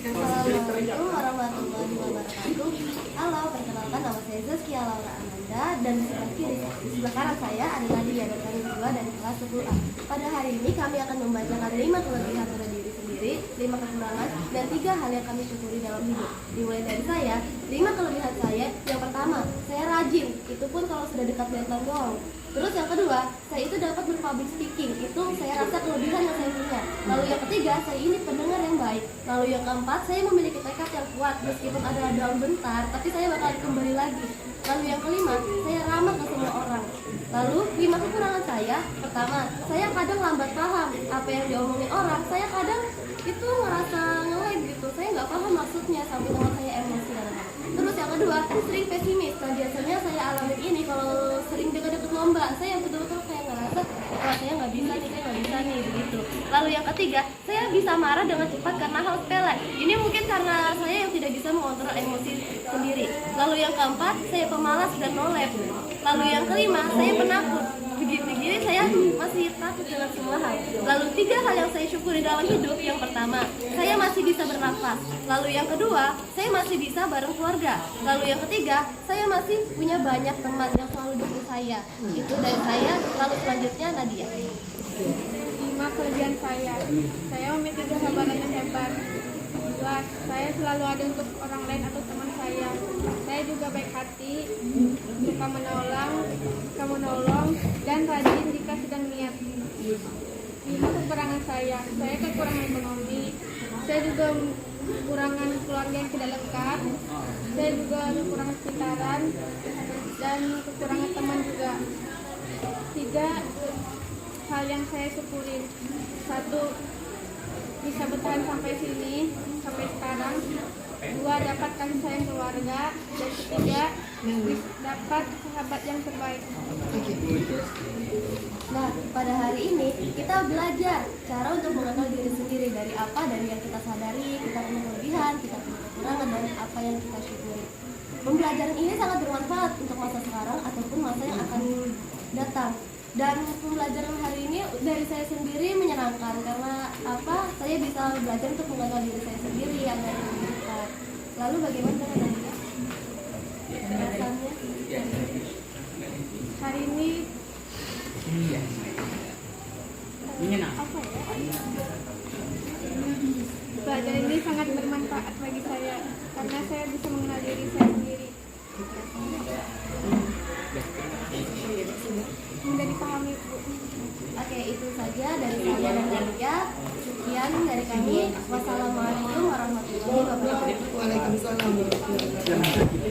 Assalamualaikum warahmatullahi wabarakatuh. Halo, perkenalkan nama saya Zaskia Laura Amanda, dan di sebelah kanan saya adalah Nadia dari kami berdua dari kelas 10A. Pada hari ini kami akan membacakan 5 kelebihan pada diri sendiri, 5 kekurangan, dan 3 hal yang kami syukuri dalam hidup. Dimulai dari saya, 5 kelebihan saya. Yang pertama, saya rajin, itu pun kalau sudah dekat deadline doang. Terus yang kedua, saya itu dapat berpublic speaking, itu saya rasa kelebihan yang saya punya. Lalu yang ketiga, saya ini pendengar yang baik. Lalu yang keempat, saya memiliki tekad yang kuat, meskipun ada down bentar, tapi saya bakal kembali lagi. Lalu yang kelima, saya ramah ke semua orang. Lalu 5 kekurangan saya: pertama, saya kadang lambat paham apa yang diomongin orang. Saya kadang itu ngerasa nge-lag gitu, saya nggak paham maksudnya, sampai teman saya emosi kadang-kadang. Terus yang kedua, sering pesimis. Nah, biasanya saya alamin ini kalau sering deket-deket lomba. Saya yang betul-betul kayak ngerasa, wah saya nggak bisa nih, begitu. Lalu yang ketiga, saya bisa marah dengan cepat karena hal sepele. Ini mungkin karena saya yang tidak bisa mengontrol emosi sendiri. Lalu yang keempat, saya pemalas dan nolep. Lalu yang kelima, saya penakut. Begini saya masih takut dengan semua hal. Lalu 3 hal yang saya syukuri dalam hidup: yang pertama, saya masih bisa bernafas. Lalu yang kedua, saya masih bisa bareng keluarga. Lalu yang ketiga, saya masih punya banyak teman yang selalu dukung saya. Itu dari saya. Lalu selanjutnya Nadia. 5 kelebihan saya memiliki kesabaran yang hebat. Jelas, saya selalu ada untuk orang lain atau teman saya. Saya juga baik hati, suka menolong, dan rajin jika sedang niat. 5 kekurangan saya kekurangan ekonomi. Saya juga kekurangan keluarga yang tidak lengkap. Saya juga kekurangan sekitaran dan kekurangan teman juga. 3 hal yang saya syukuri: 1, bisa bertahan sampai sekarang. 2, dapat kasih sayang keluarga. Dan 3, dapat sahabat yang terbaik. Nah, pada hari ini kita belajar cara untuk mengenal diri sendiri. Dari apa? Dari yang kita sadari, kita punya kelebihan, kita punya kekurangan, dan apa yang kita syukuri. Pembelajaran ini sangat bermanfaat untuk masa sekarang ataupun masa yang akan datang. Dan pembelajaran hari ini dari saya sendiri menyenangkan karena saya bisa belajar untuk mengenal diri saya sendiri yang dari lebih dekat. Lalu bagaimana dengan Nadia? Perasaannya? Hari ini pelajaran ini sangat bermanfaat bagi saya karena saya bisa mengenal diri saya sendiri. Mudah dipahami, Bu. Oke, itu saja dari saya dan Nadia. Sekian dari kami. Wassalamualaikum warahmatullahi wabarakatuh. Waalaikumsalam. Yang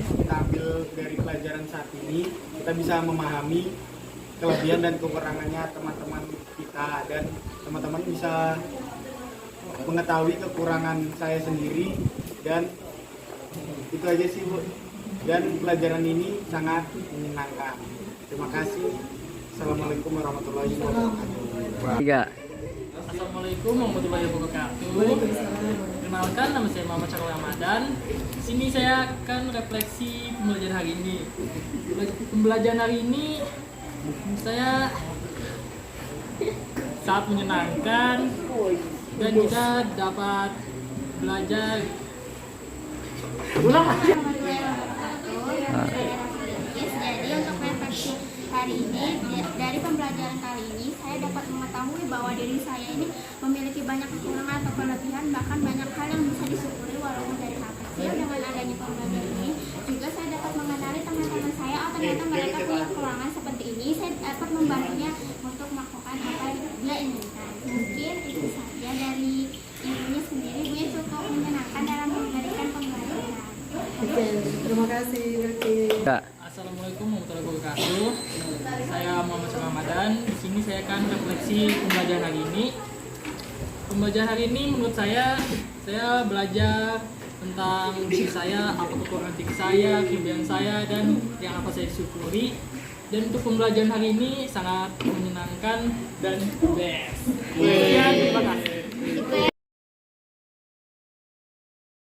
kita ambil dari pelajaran saat ini, kita bisa memahami kelebihan dan kekurangannya teman-teman kita, dan teman-teman bisa mengetahui kekurangan saya sendiri, dan itu aja sih, Bu. Dan pelajaran ini sangat menyenangkan. Terima kasih. Assalamualaikum warahmatullahi wabarakatuh. Assalamualaikum warahmatullahi wabarakatuh. Perkenalkan, nama saya Muhammad Syarul Ramadan. Di sini saya akan refleksi pembelajaran hari ini. Pembelajaran hari ini saya sangat menyenangkan dan kita dapat belajar. Jadi untuk refleksi hari ini, dari pembelajaran kali ini saya dapat mengetahui bahwa diri saya ini memiliki banyak kekurangan atau kelebihan, bahkan banyak hal yang bisa disyukuri walaupun dari hal kecil. Dengan adanya pembelajaran ini juga saya dapat mengenali teman-teman saya, oh ternyata mereka punya kekurangan seperti ini. Saya dapat membantunya untuk melakukan apa yang dia inginkan. Mungkin itu saja dari ibunya sendiri. Ibunya cukup menyenangkan dalam memberikan pembelajaran. Oke, terima kasih Berki. Assalamualaikum warahmatullahi wabarakatuh. Saya Muhammad Syarul Ramadan. Di sini saya akan refleksi pembelajaran hari ini. Pembelajaran hari ini menurut saya belajar tentang diri saya, apa kekurangan diri saya, kelebihan saya, dan yang apa saya syukuri. Dan untuk pembelajaran hari ini sangat menyenangkan dan best. Terima kasih.